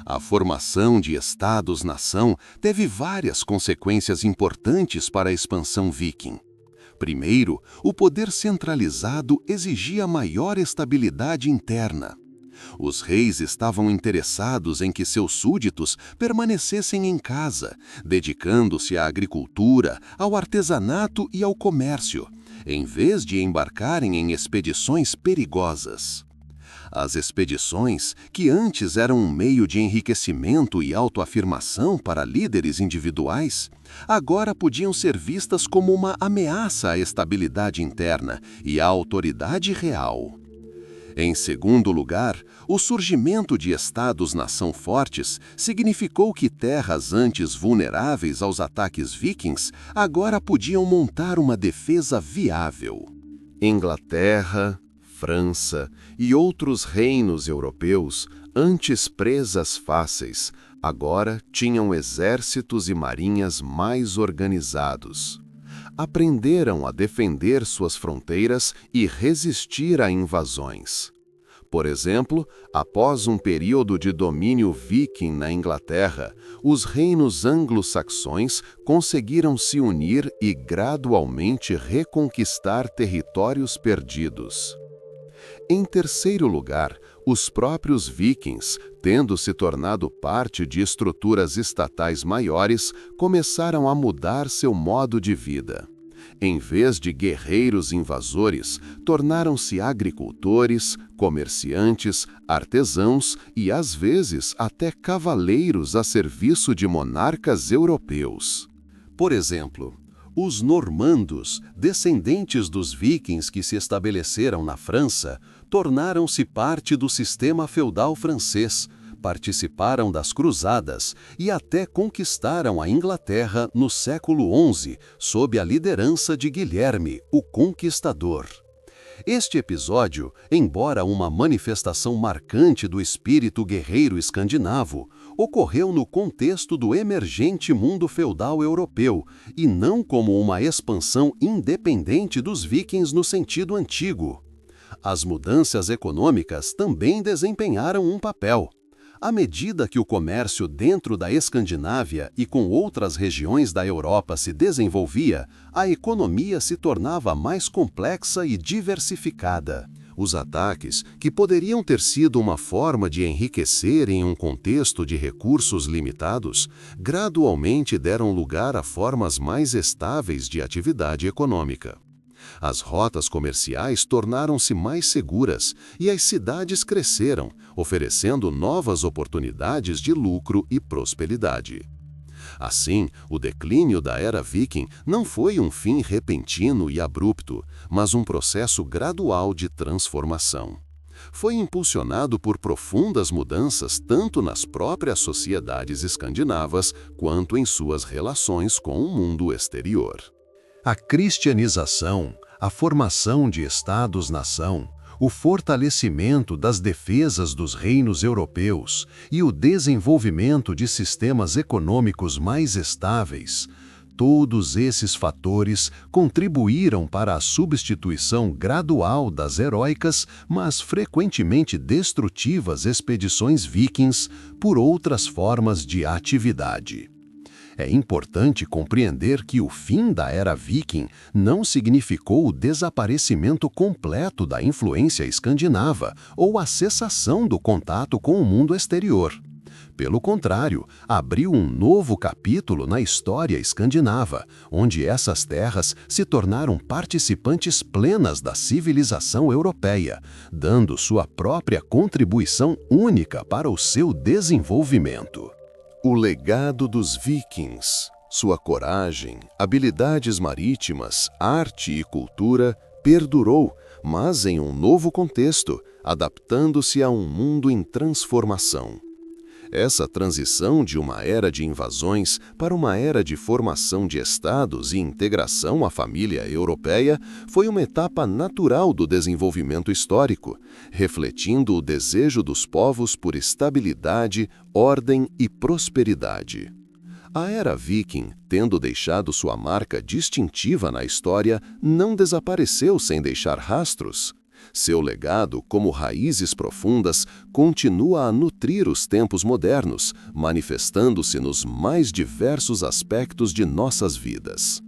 A formação de estados-nação teve várias consequências importantes para a expansão viking. Primeiro, o poder centralizado exigia maior estabilidade interna. Os reis estavam interessados em que seus súditos permanecessem em casa, dedicando-se à agricultura, ao artesanato e ao comércio, em vez de embarcarem em expedições perigosas. As expedições, que antes eram um meio de enriquecimento e autoafirmação para líderes individuais, agora podiam ser vistas como uma ameaça à estabilidade interna e à autoridade real. Em segundo lugar, o surgimento de estados-nação fortes significou que terras antes vulneráveis aos ataques vikings agora podiam montar uma defesa viável. Inglaterra, França e outros reinos europeus, antes presas fáceis, agora tinham exércitos e marinhas mais organizados. Aprenderam a defender suas fronteiras e resistir a invasões. Por exemplo, após um período de domínio viking na Inglaterra, os reinos anglo-saxões conseguiram se unir e gradualmente reconquistar territórios perdidos. Em terceiro lugar, os próprios vikings, tendo se tornado parte de estruturas estatais maiores, começaram a mudar seu modo de vida. Em vez de guerreiros invasores, tornaram-se agricultores, comerciantes, artesãos e, às vezes, até cavaleiros a serviço de monarcas europeus. Por exemplo, os normandos, descendentes dos vikings que se estabeleceram na França, tornaram-se parte do sistema feudal francês, participaram das cruzadas e até conquistaram a Inglaterra no século XI, sob a liderança de Guilherme, o Conquistador. Este episódio, embora uma manifestação marcante do espírito guerreiro escandinavo, ocorreu no contexto do emergente mundo feudal europeu e não como uma expansão independente dos vikings no sentido antigo. As mudanças econômicas também desempenharam um papel. À medida que o comércio dentro da Escandinávia e com outras regiões da Europa se desenvolvia, a economia se tornava mais complexa e diversificada. Os ataques, que poderiam ter sido uma forma de enriquecer em um contexto de recursos limitados, gradualmente deram lugar a formas mais estáveis de atividade econômica. As rotas comerciais tornaram-se mais seguras e as cidades cresceram, oferecendo novas oportunidades de lucro e prosperidade. Assim, o declínio da era viking não foi um fim repentino e abrupto, mas um processo gradual de transformação. Foi impulsionado por profundas mudanças tanto nas próprias sociedades escandinavas quanto em suas relações com o mundo exterior. A cristianização, a formação de estados-nação, o fortalecimento das defesas dos reinos europeus e o desenvolvimento de sistemas econômicos mais estáveis, todos esses fatores contribuíram para a substituição gradual das heróicas, mas frequentemente destrutivas expedições vikings por outras formas de atividade. É importante compreender que o fim da era viking não significou o desaparecimento completo da influência escandinava ou a cessação do contato com o mundo exterior. Pelo contrário, abriu um novo capítulo na história escandinava, onde essas terras se tornaram participantes plenas da civilização europeia, dando sua própria contribuição única para o seu desenvolvimento. O legado dos vikings, sua coragem, habilidades marítimas, arte e cultura perdurou, mas em um novo contexto, adaptando-se a um mundo em transformação. Essa transição de uma era de invasões para uma era de formação de estados e integração à família europeia foi uma etapa natural do desenvolvimento histórico, refletindo o desejo dos povos por estabilidade, ordem e prosperidade. A era viking, tendo deixado sua marca distintiva na história, não desapareceu sem deixar rastros. Seu legado, como raízes profundas, continua a nutrir os tempos modernos, manifestando-se nos mais diversos aspectos de nossas vidas.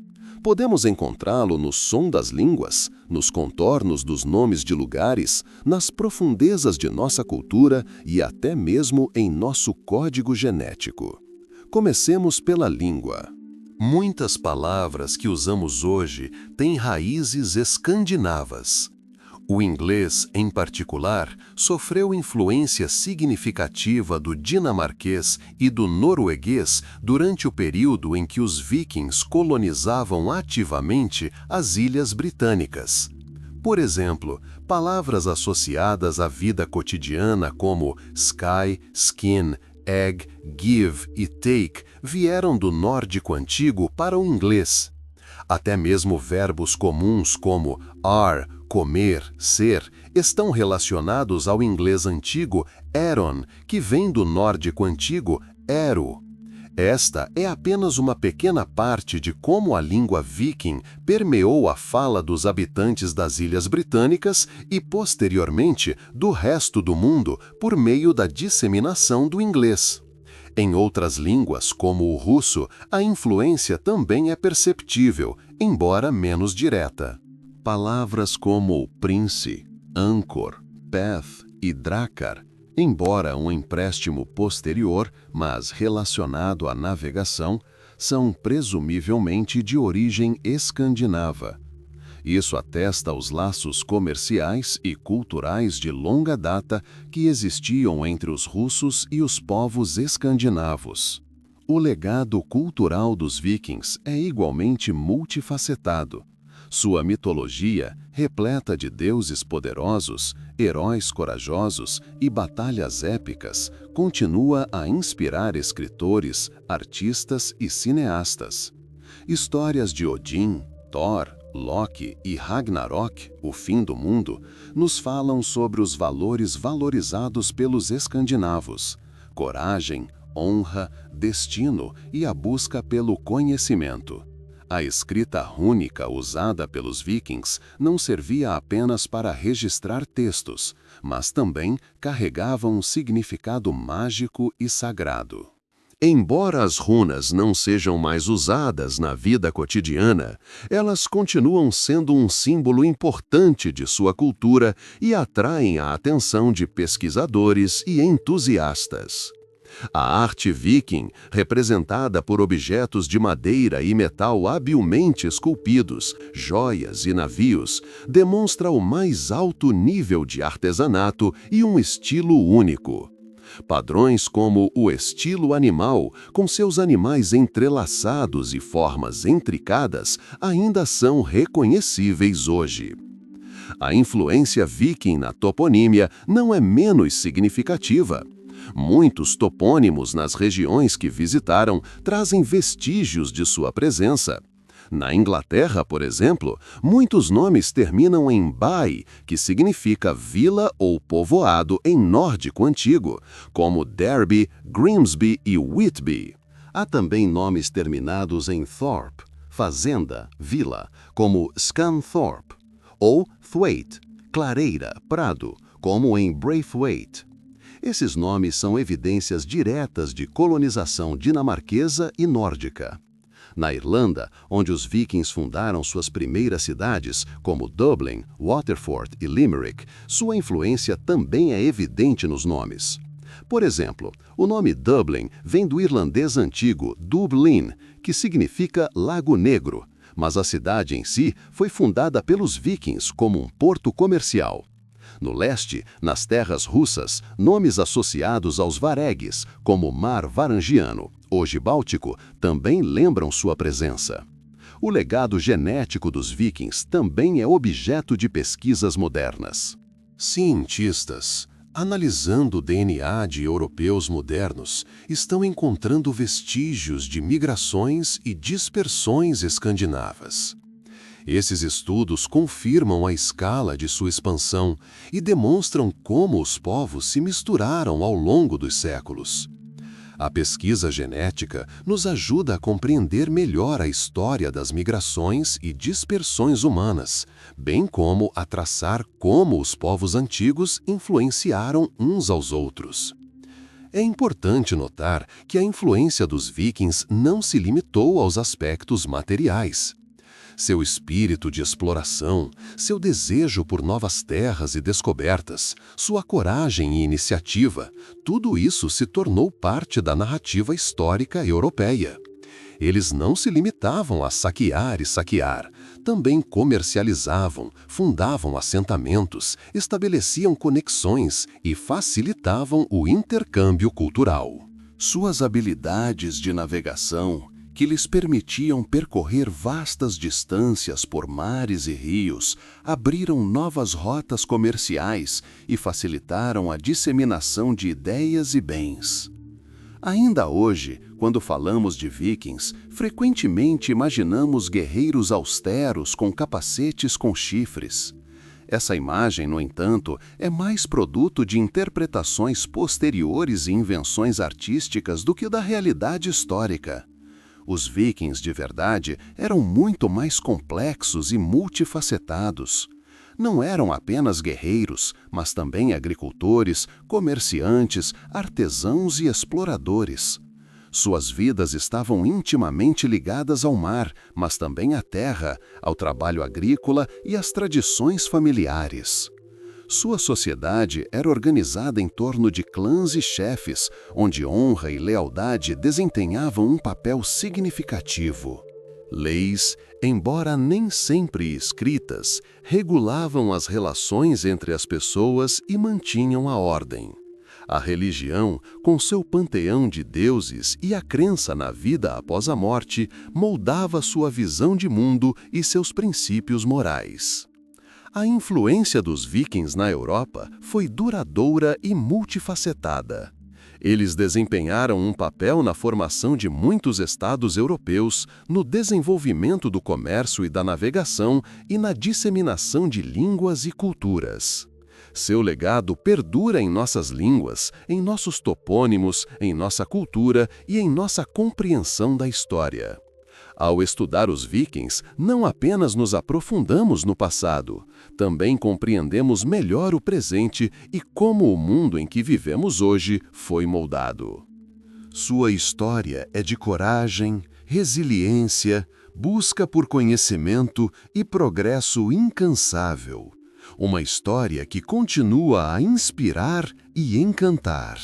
Podemos encontrá-lo no som das línguas, nos contornos dos nomes de lugares, nas profundezas de nossa cultura e até mesmo em nosso código genético. Comecemos pela língua. Muitas palavras que usamos hoje têm raízes escandinavas. O inglês, em particular, sofreu influência significativa do dinamarquês e do norueguês durante o período em que os vikings colonizavam ativamente as ilhas britânicas. Por exemplo, palavras associadas à vida cotidiana como sky, skin, egg, give e take vieram do nórdico antigo para o inglês. Até mesmo verbos comuns como are, comer, ser, estão relacionados ao inglês antigo eron, que vem do nórdico antigo ero. Esta é apenas uma pequena parte de como a língua viking permeou a fala dos habitantes das Ilhas Britânicas e, posteriormente, do resto do mundo por meio da disseminação do inglês. Em outras línguas, como o russo, a influência também é perceptível, embora menos direta. Palavras como prince, ancor, path e drakkar, embora um empréstimo posterior, mas relacionado à navegação, são presumivelmente de origem escandinava. Isso atesta os laços comerciais e culturais de longa data que existiam entre os russos e os povos escandinavos. O legado cultural dos vikings é igualmente multifacetado. Sua mitologia, repleta de deuses poderosos, heróis corajosos e batalhas épicas, continua a inspirar escritores, artistas e cineastas. Histórias de Odin, Thor, Loki e Ragnarok, o fim do mundo, nos falam sobre os valores valorizados pelos escandinavos: coragem, honra, destino e a busca pelo conhecimento. A escrita rúnica usada pelos vikings não servia apenas para registrar textos, mas também carregava um significado mágico e sagrado. Embora as runas não sejam mais usadas na vida cotidiana, elas continuam sendo um símbolo importante de sua cultura e atraem a atenção de pesquisadores e entusiastas. A arte viking, representada por objetos de madeira e metal habilmente esculpidos, joias e navios, demonstra o mais alto nível de artesanato e um estilo único. Padrões como o estilo animal, com seus animais entrelaçados e formas intricadas, ainda são reconhecíveis hoje. A influência viking na toponímia não é menos significativa. Muitos topônimos nas regiões que visitaram trazem vestígios de sua presença. Na Inglaterra, por exemplo, muitos nomes terminam em "by", que significa vila ou povoado em nórdico antigo, como Derby, Grimsby e Whitby. Há também nomes terminados em Thorpe, fazenda, vila, como Scunthorpe, ou Thwaite, clareira, prado, como em Braithwaite. Esses nomes são evidências diretas de colonização dinamarquesa e nórdica. Na Irlanda, onde os vikings fundaram suas primeiras cidades, como Dublin, Waterford e Limerick, sua influência também é evidente nos nomes. Por exemplo, o nome Dublin vem do irlandês antigo Dublin, que significa Lago Negro, mas a cidade em si foi fundada pelos vikings como um porto comercial. No leste, nas terras russas, nomes associados aos varegues, como Mar Varangiano, hoje Báltico, também lembram sua presença. O legado genético dos vikings também é objeto de pesquisas modernas. Cientistas, analisando o DNA de europeus modernos, estão encontrando vestígios de migrações e dispersões escandinavas. Esses estudos confirmam a escala de sua expansão e demonstram como os povos se misturaram ao longo dos séculos. A pesquisa genética nos ajuda a compreender melhor a história das migrações e dispersões humanas, bem como a traçar como os povos antigos influenciaram uns aos outros. É importante notar que a influência dos vikings não se limitou aos aspectos materiais. Seu espírito de exploração, seu desejo por novas terras e descobertas, sua coragem e iniciativa, tudo isso se tornou parte da narrativa histórica europeia. Eles não se limitavam a saquear e saquear, também comercializavam, fundavam assentamentos, estabeleciam conexões e facilitavam o intercâmbio cultural. Suas habilidades de navegação, que lhes permitiam percorrer vastas distâncias por mares e rios, abriram novas rotas comerciais e facilitaram a disseminação de ideias e bens. Ainda hoje, quando falamos de vikings, frequentemente imaginamos guerreiros austeros com capacetes com chifres. Essa imagem, no entanto, é mais produto de interpretações posteriores e invenções artísticas do que da realidade histórica. Os vikings de verdade eram muito mais complexos e multifacetados. Não eram apenas guerreiros, mas também agricultores, comerciantes, artesãos e exploradores. Suas vidas estavam intimamente ligadas ao mar, mas também à terra, ao trabalho agrícola e às tradições familiares. Sua sociedade era organizada em torno de clãs e chefes, onde honra e lealdade desempenhavam um papel significativo. Leis, embora nem sempre escritas, regulavam as relações entre as pessoas e mantinham a ordem. A religião, com seu panteão de deuses e a crença na vida após a morte, moldava sua visão de mundo e seus princípios morais. A influência dos vikings na Europa foi duradoura e multifacetada. Eles desempenharam um papel na formação de muitos estados europeus, no desenvolvimento do comércio e da navegação e na disseminação de línguas e culturas. Seu legado perdura em nossas línguas, em nossos topônimos, em nossa cultura e em nossa compreensão da história. Ao estudar os vikings, não apenas nos aprofundamos no passado, também compreendemos melhor o presente e como o mundo em que vivemos hoje foi moldado. Sua história é de coragem, resiliência, busca por conhecimento e progresso incansável. Uma história que continua a inspirar e encantar.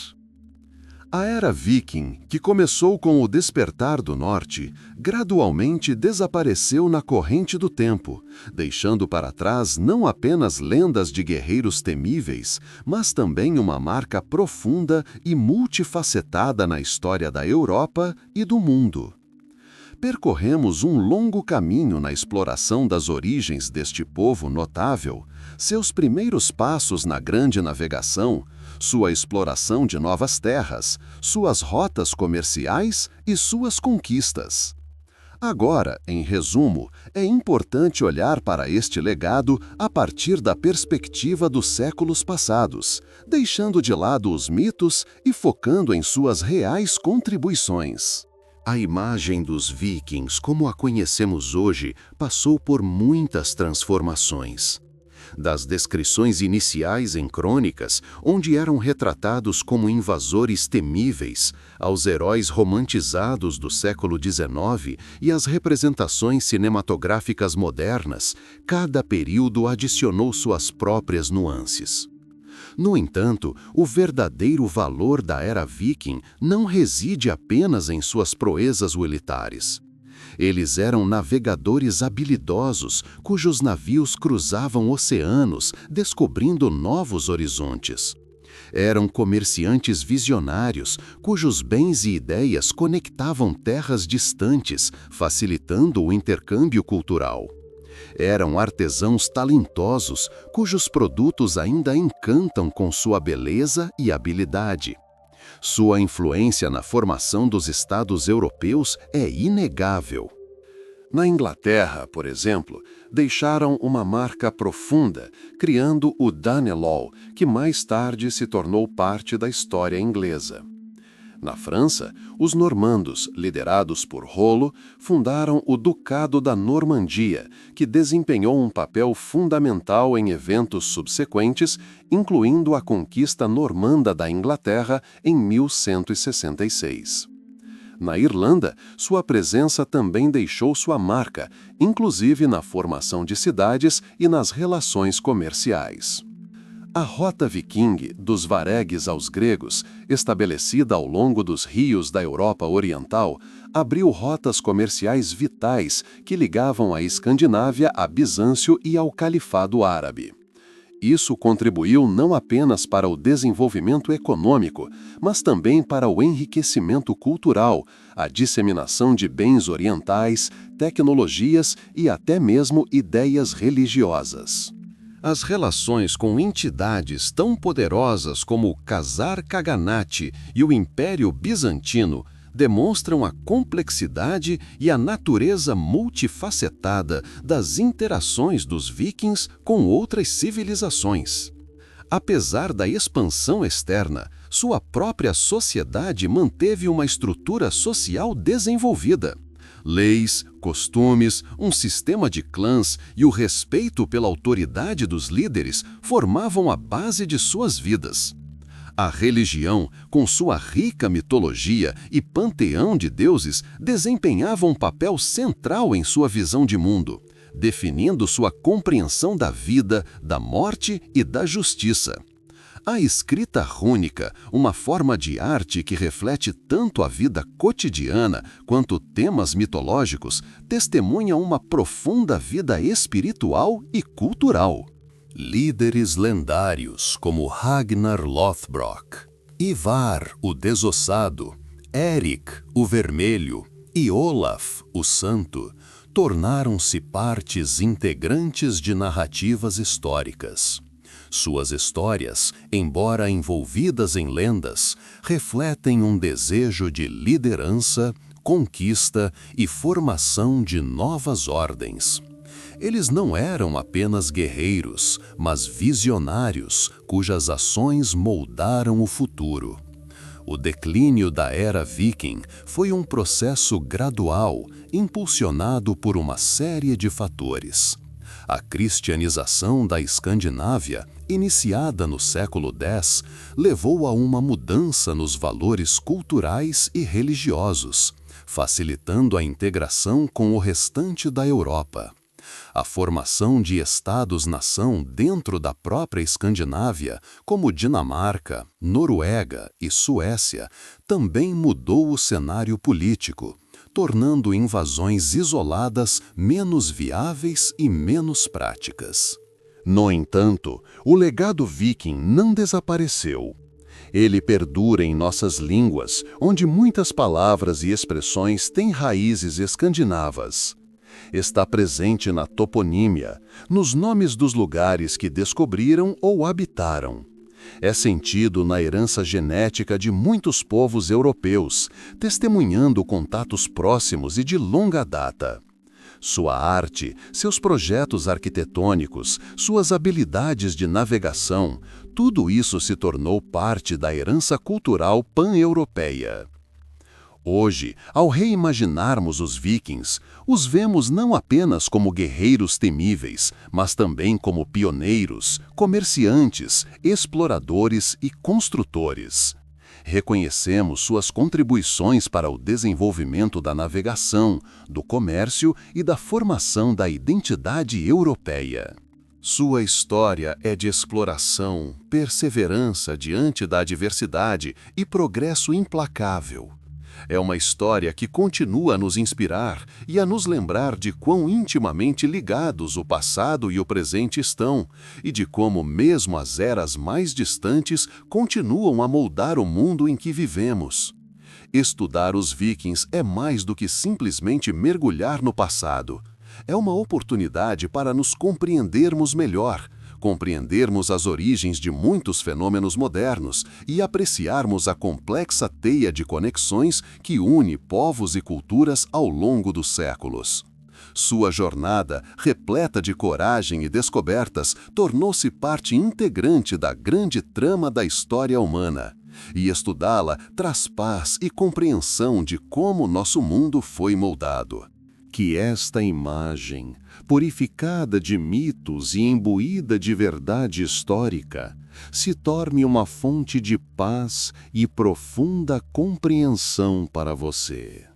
A era viking, que começou com o despertar do norte, gradualmente desapareceu na corrente do tempo, deixando para trás não apenas lendas de guerreiros temíveis, mas também uma marca profunda e multifacetada na história da Europa e do mundo. Percorremos um longo caminho na exploração das origens deste povo notável, seus primeiros passos na grande navegação, sua exploração de novas terras, suas rotas comerciais e suas conquistas. Agora, em resumo, é importante olhar para este legado a partir da perspectiva dos séculos passados, deixando de lado os mitos e focando em suas reais contribuições. A imagem dos vikings, como a conhecemos hoje, passou por muitas transformações. Das descrições iniciais em crônicas, onde eram retratados como invasores temíveis, aos heróis romantizados do século XIX e às representações cinematográficas modernas, cada período adicionou suas próprias nuances. No entanto, o verdadeiro valor da era viking não reside apenas em suas proezas militares. Eles eram navegadores habilidosos, cujos navios cruzavam oceanos, descobrindo novos horizontes. Eram comerciantes visionários, cujos bens e ideias conectavam terras distantes, facilitando o intercâmbio cultural. Eram artesãos talentosos, cujos produtos ainda encantam com sua beleza e habilidade. Sua influência na formação dos estados europeus é inegável. Na Inglaterra, por exemplo, deixaram uma marca profunda, criando o Danelaw, que mais tarde se tornou parte da história inglesa. Na França, os normandos, liderados por Rollo, fundaram o Ducado da Normandia, que desempenhou um papel fundamental em eventos subsequentes, incluindo a conquista normanda da Inglaterra em 1166. Na Irlanda, sua presença também deixou sua marca, inclusive na formação de cidades e nas relações comerciais. A rota viking, dos varegues aos gregos, estabelecida ao longo dos rios da Europa Oriental, abriu rotas comerciais vitais que ligavam a Escandinávia a Bizâncio e ao Califado Árabe. Isso contribuiu não apenas para o desenvolvimento econômico, mas também para o enriquecimento cultural, a disseminação de bens orientais, tecnologias e até mesmo ideias religiosas. As relações com entidades tão poderosas como o Khazar Khaganate e o Império Bizantino demonstram a complexidade e a natureza multifacetada das interações dos vikings com outras civilizações. Apesar da expansão externa, sua própria sociedade manteve uma estrutura social desenvolvida. Leis, costumes, um sistema de clãs e o respeito pela autoridade dos líderes formavam a base de suas vidas. A religião, com sua rica mitologia e panteão de deuses, desempenhava um papel central em sua visão de mundo, definindo sua compreensão da vida, da morte e da justiça. A escrita rúnica, uma forma de arte que reflete tanto a vida cotidiana quanto temas mitológicos, testemunha uma profunda vida espiritual e cultural. Líderes lendários como Ragnar Lothbrok, Ivar, o Desossado, Eric, o Vermelho e Olaf, o Santo, tornaram-se partes integrantes de narrativas históricas. Suas histórias, embora envolvidas em lendas, refletem um desejo de liderança, conquista e formação de novas ordens. Eles não eram apenas guerreiros, mas visionários, cujas ações moldaram o futuro. O declínio da era viking foi um processo gradual, impulsionado por uma série de fatores. A cristianização da Escandinávia, iniciada no século X, levou a uma mudança nos valores culturais e religiosos, facilitando a integração com o restante da Europa. A formação de estados-nação dentro da própria Escandinávia, como Dinamarca, Noruega e Suécia, também mudou o cenário político, tornando invasões isoladas menos viáveis e menos práticas. No entanto, o legado viking não desapareceu. Ele perdura em nossas línguas, onde muitas palavras e expressões têm raízes escandinavas. Está presente na toponímia, nos nomes dos lugares que descobriram ou habitaram. É sentido na herança genética de muitos povos europeus, testemunhando contatos próximos e de longa data. Sua arte, seus projetos arquitetônicos, suas habilidades de navegação, tudo isso se tornou parte da herança cultural pan-europeia. Hoje, ao reimaginarmos os vikings, os vemos não apenas como guerreiros temíveis, mas também como pioneiros, comerciantes, exploradores e construtores. Reconhecemos suas contribuições para o desenvolvimento da navegação, do comércio e da formação da identidade europeia. Sua história é de exploração, perseverança diante da adversidade e progresso implacável. É uma história que continua a nos inspirar e a nos lembrar de quão intimamente ligados o passado e o presente estão, e de como mesmo as eras mais distantes continuam a moldar o mundo em que vivemos. Estudar os vikings é mais do que simplesmente mergulhar no passado. É uma oportunidade para nos compreendermos melhor, compreendermos as origens de muitos fenômenos modernos e apreciarmos a complexa teia de conexões que une povos e culturas ao longo dos séculos. Sua jornada, repleta de coragem e descobertas, tornou-se parte integrante da grande trama da história humana. E estudá-la traz paz e compreensão de como nosso mundo foi moldado. Que esta imagem, purificada de mitos e imbuída de verdade histórica, se torne uma fonte de paz e profunda compreensão para você.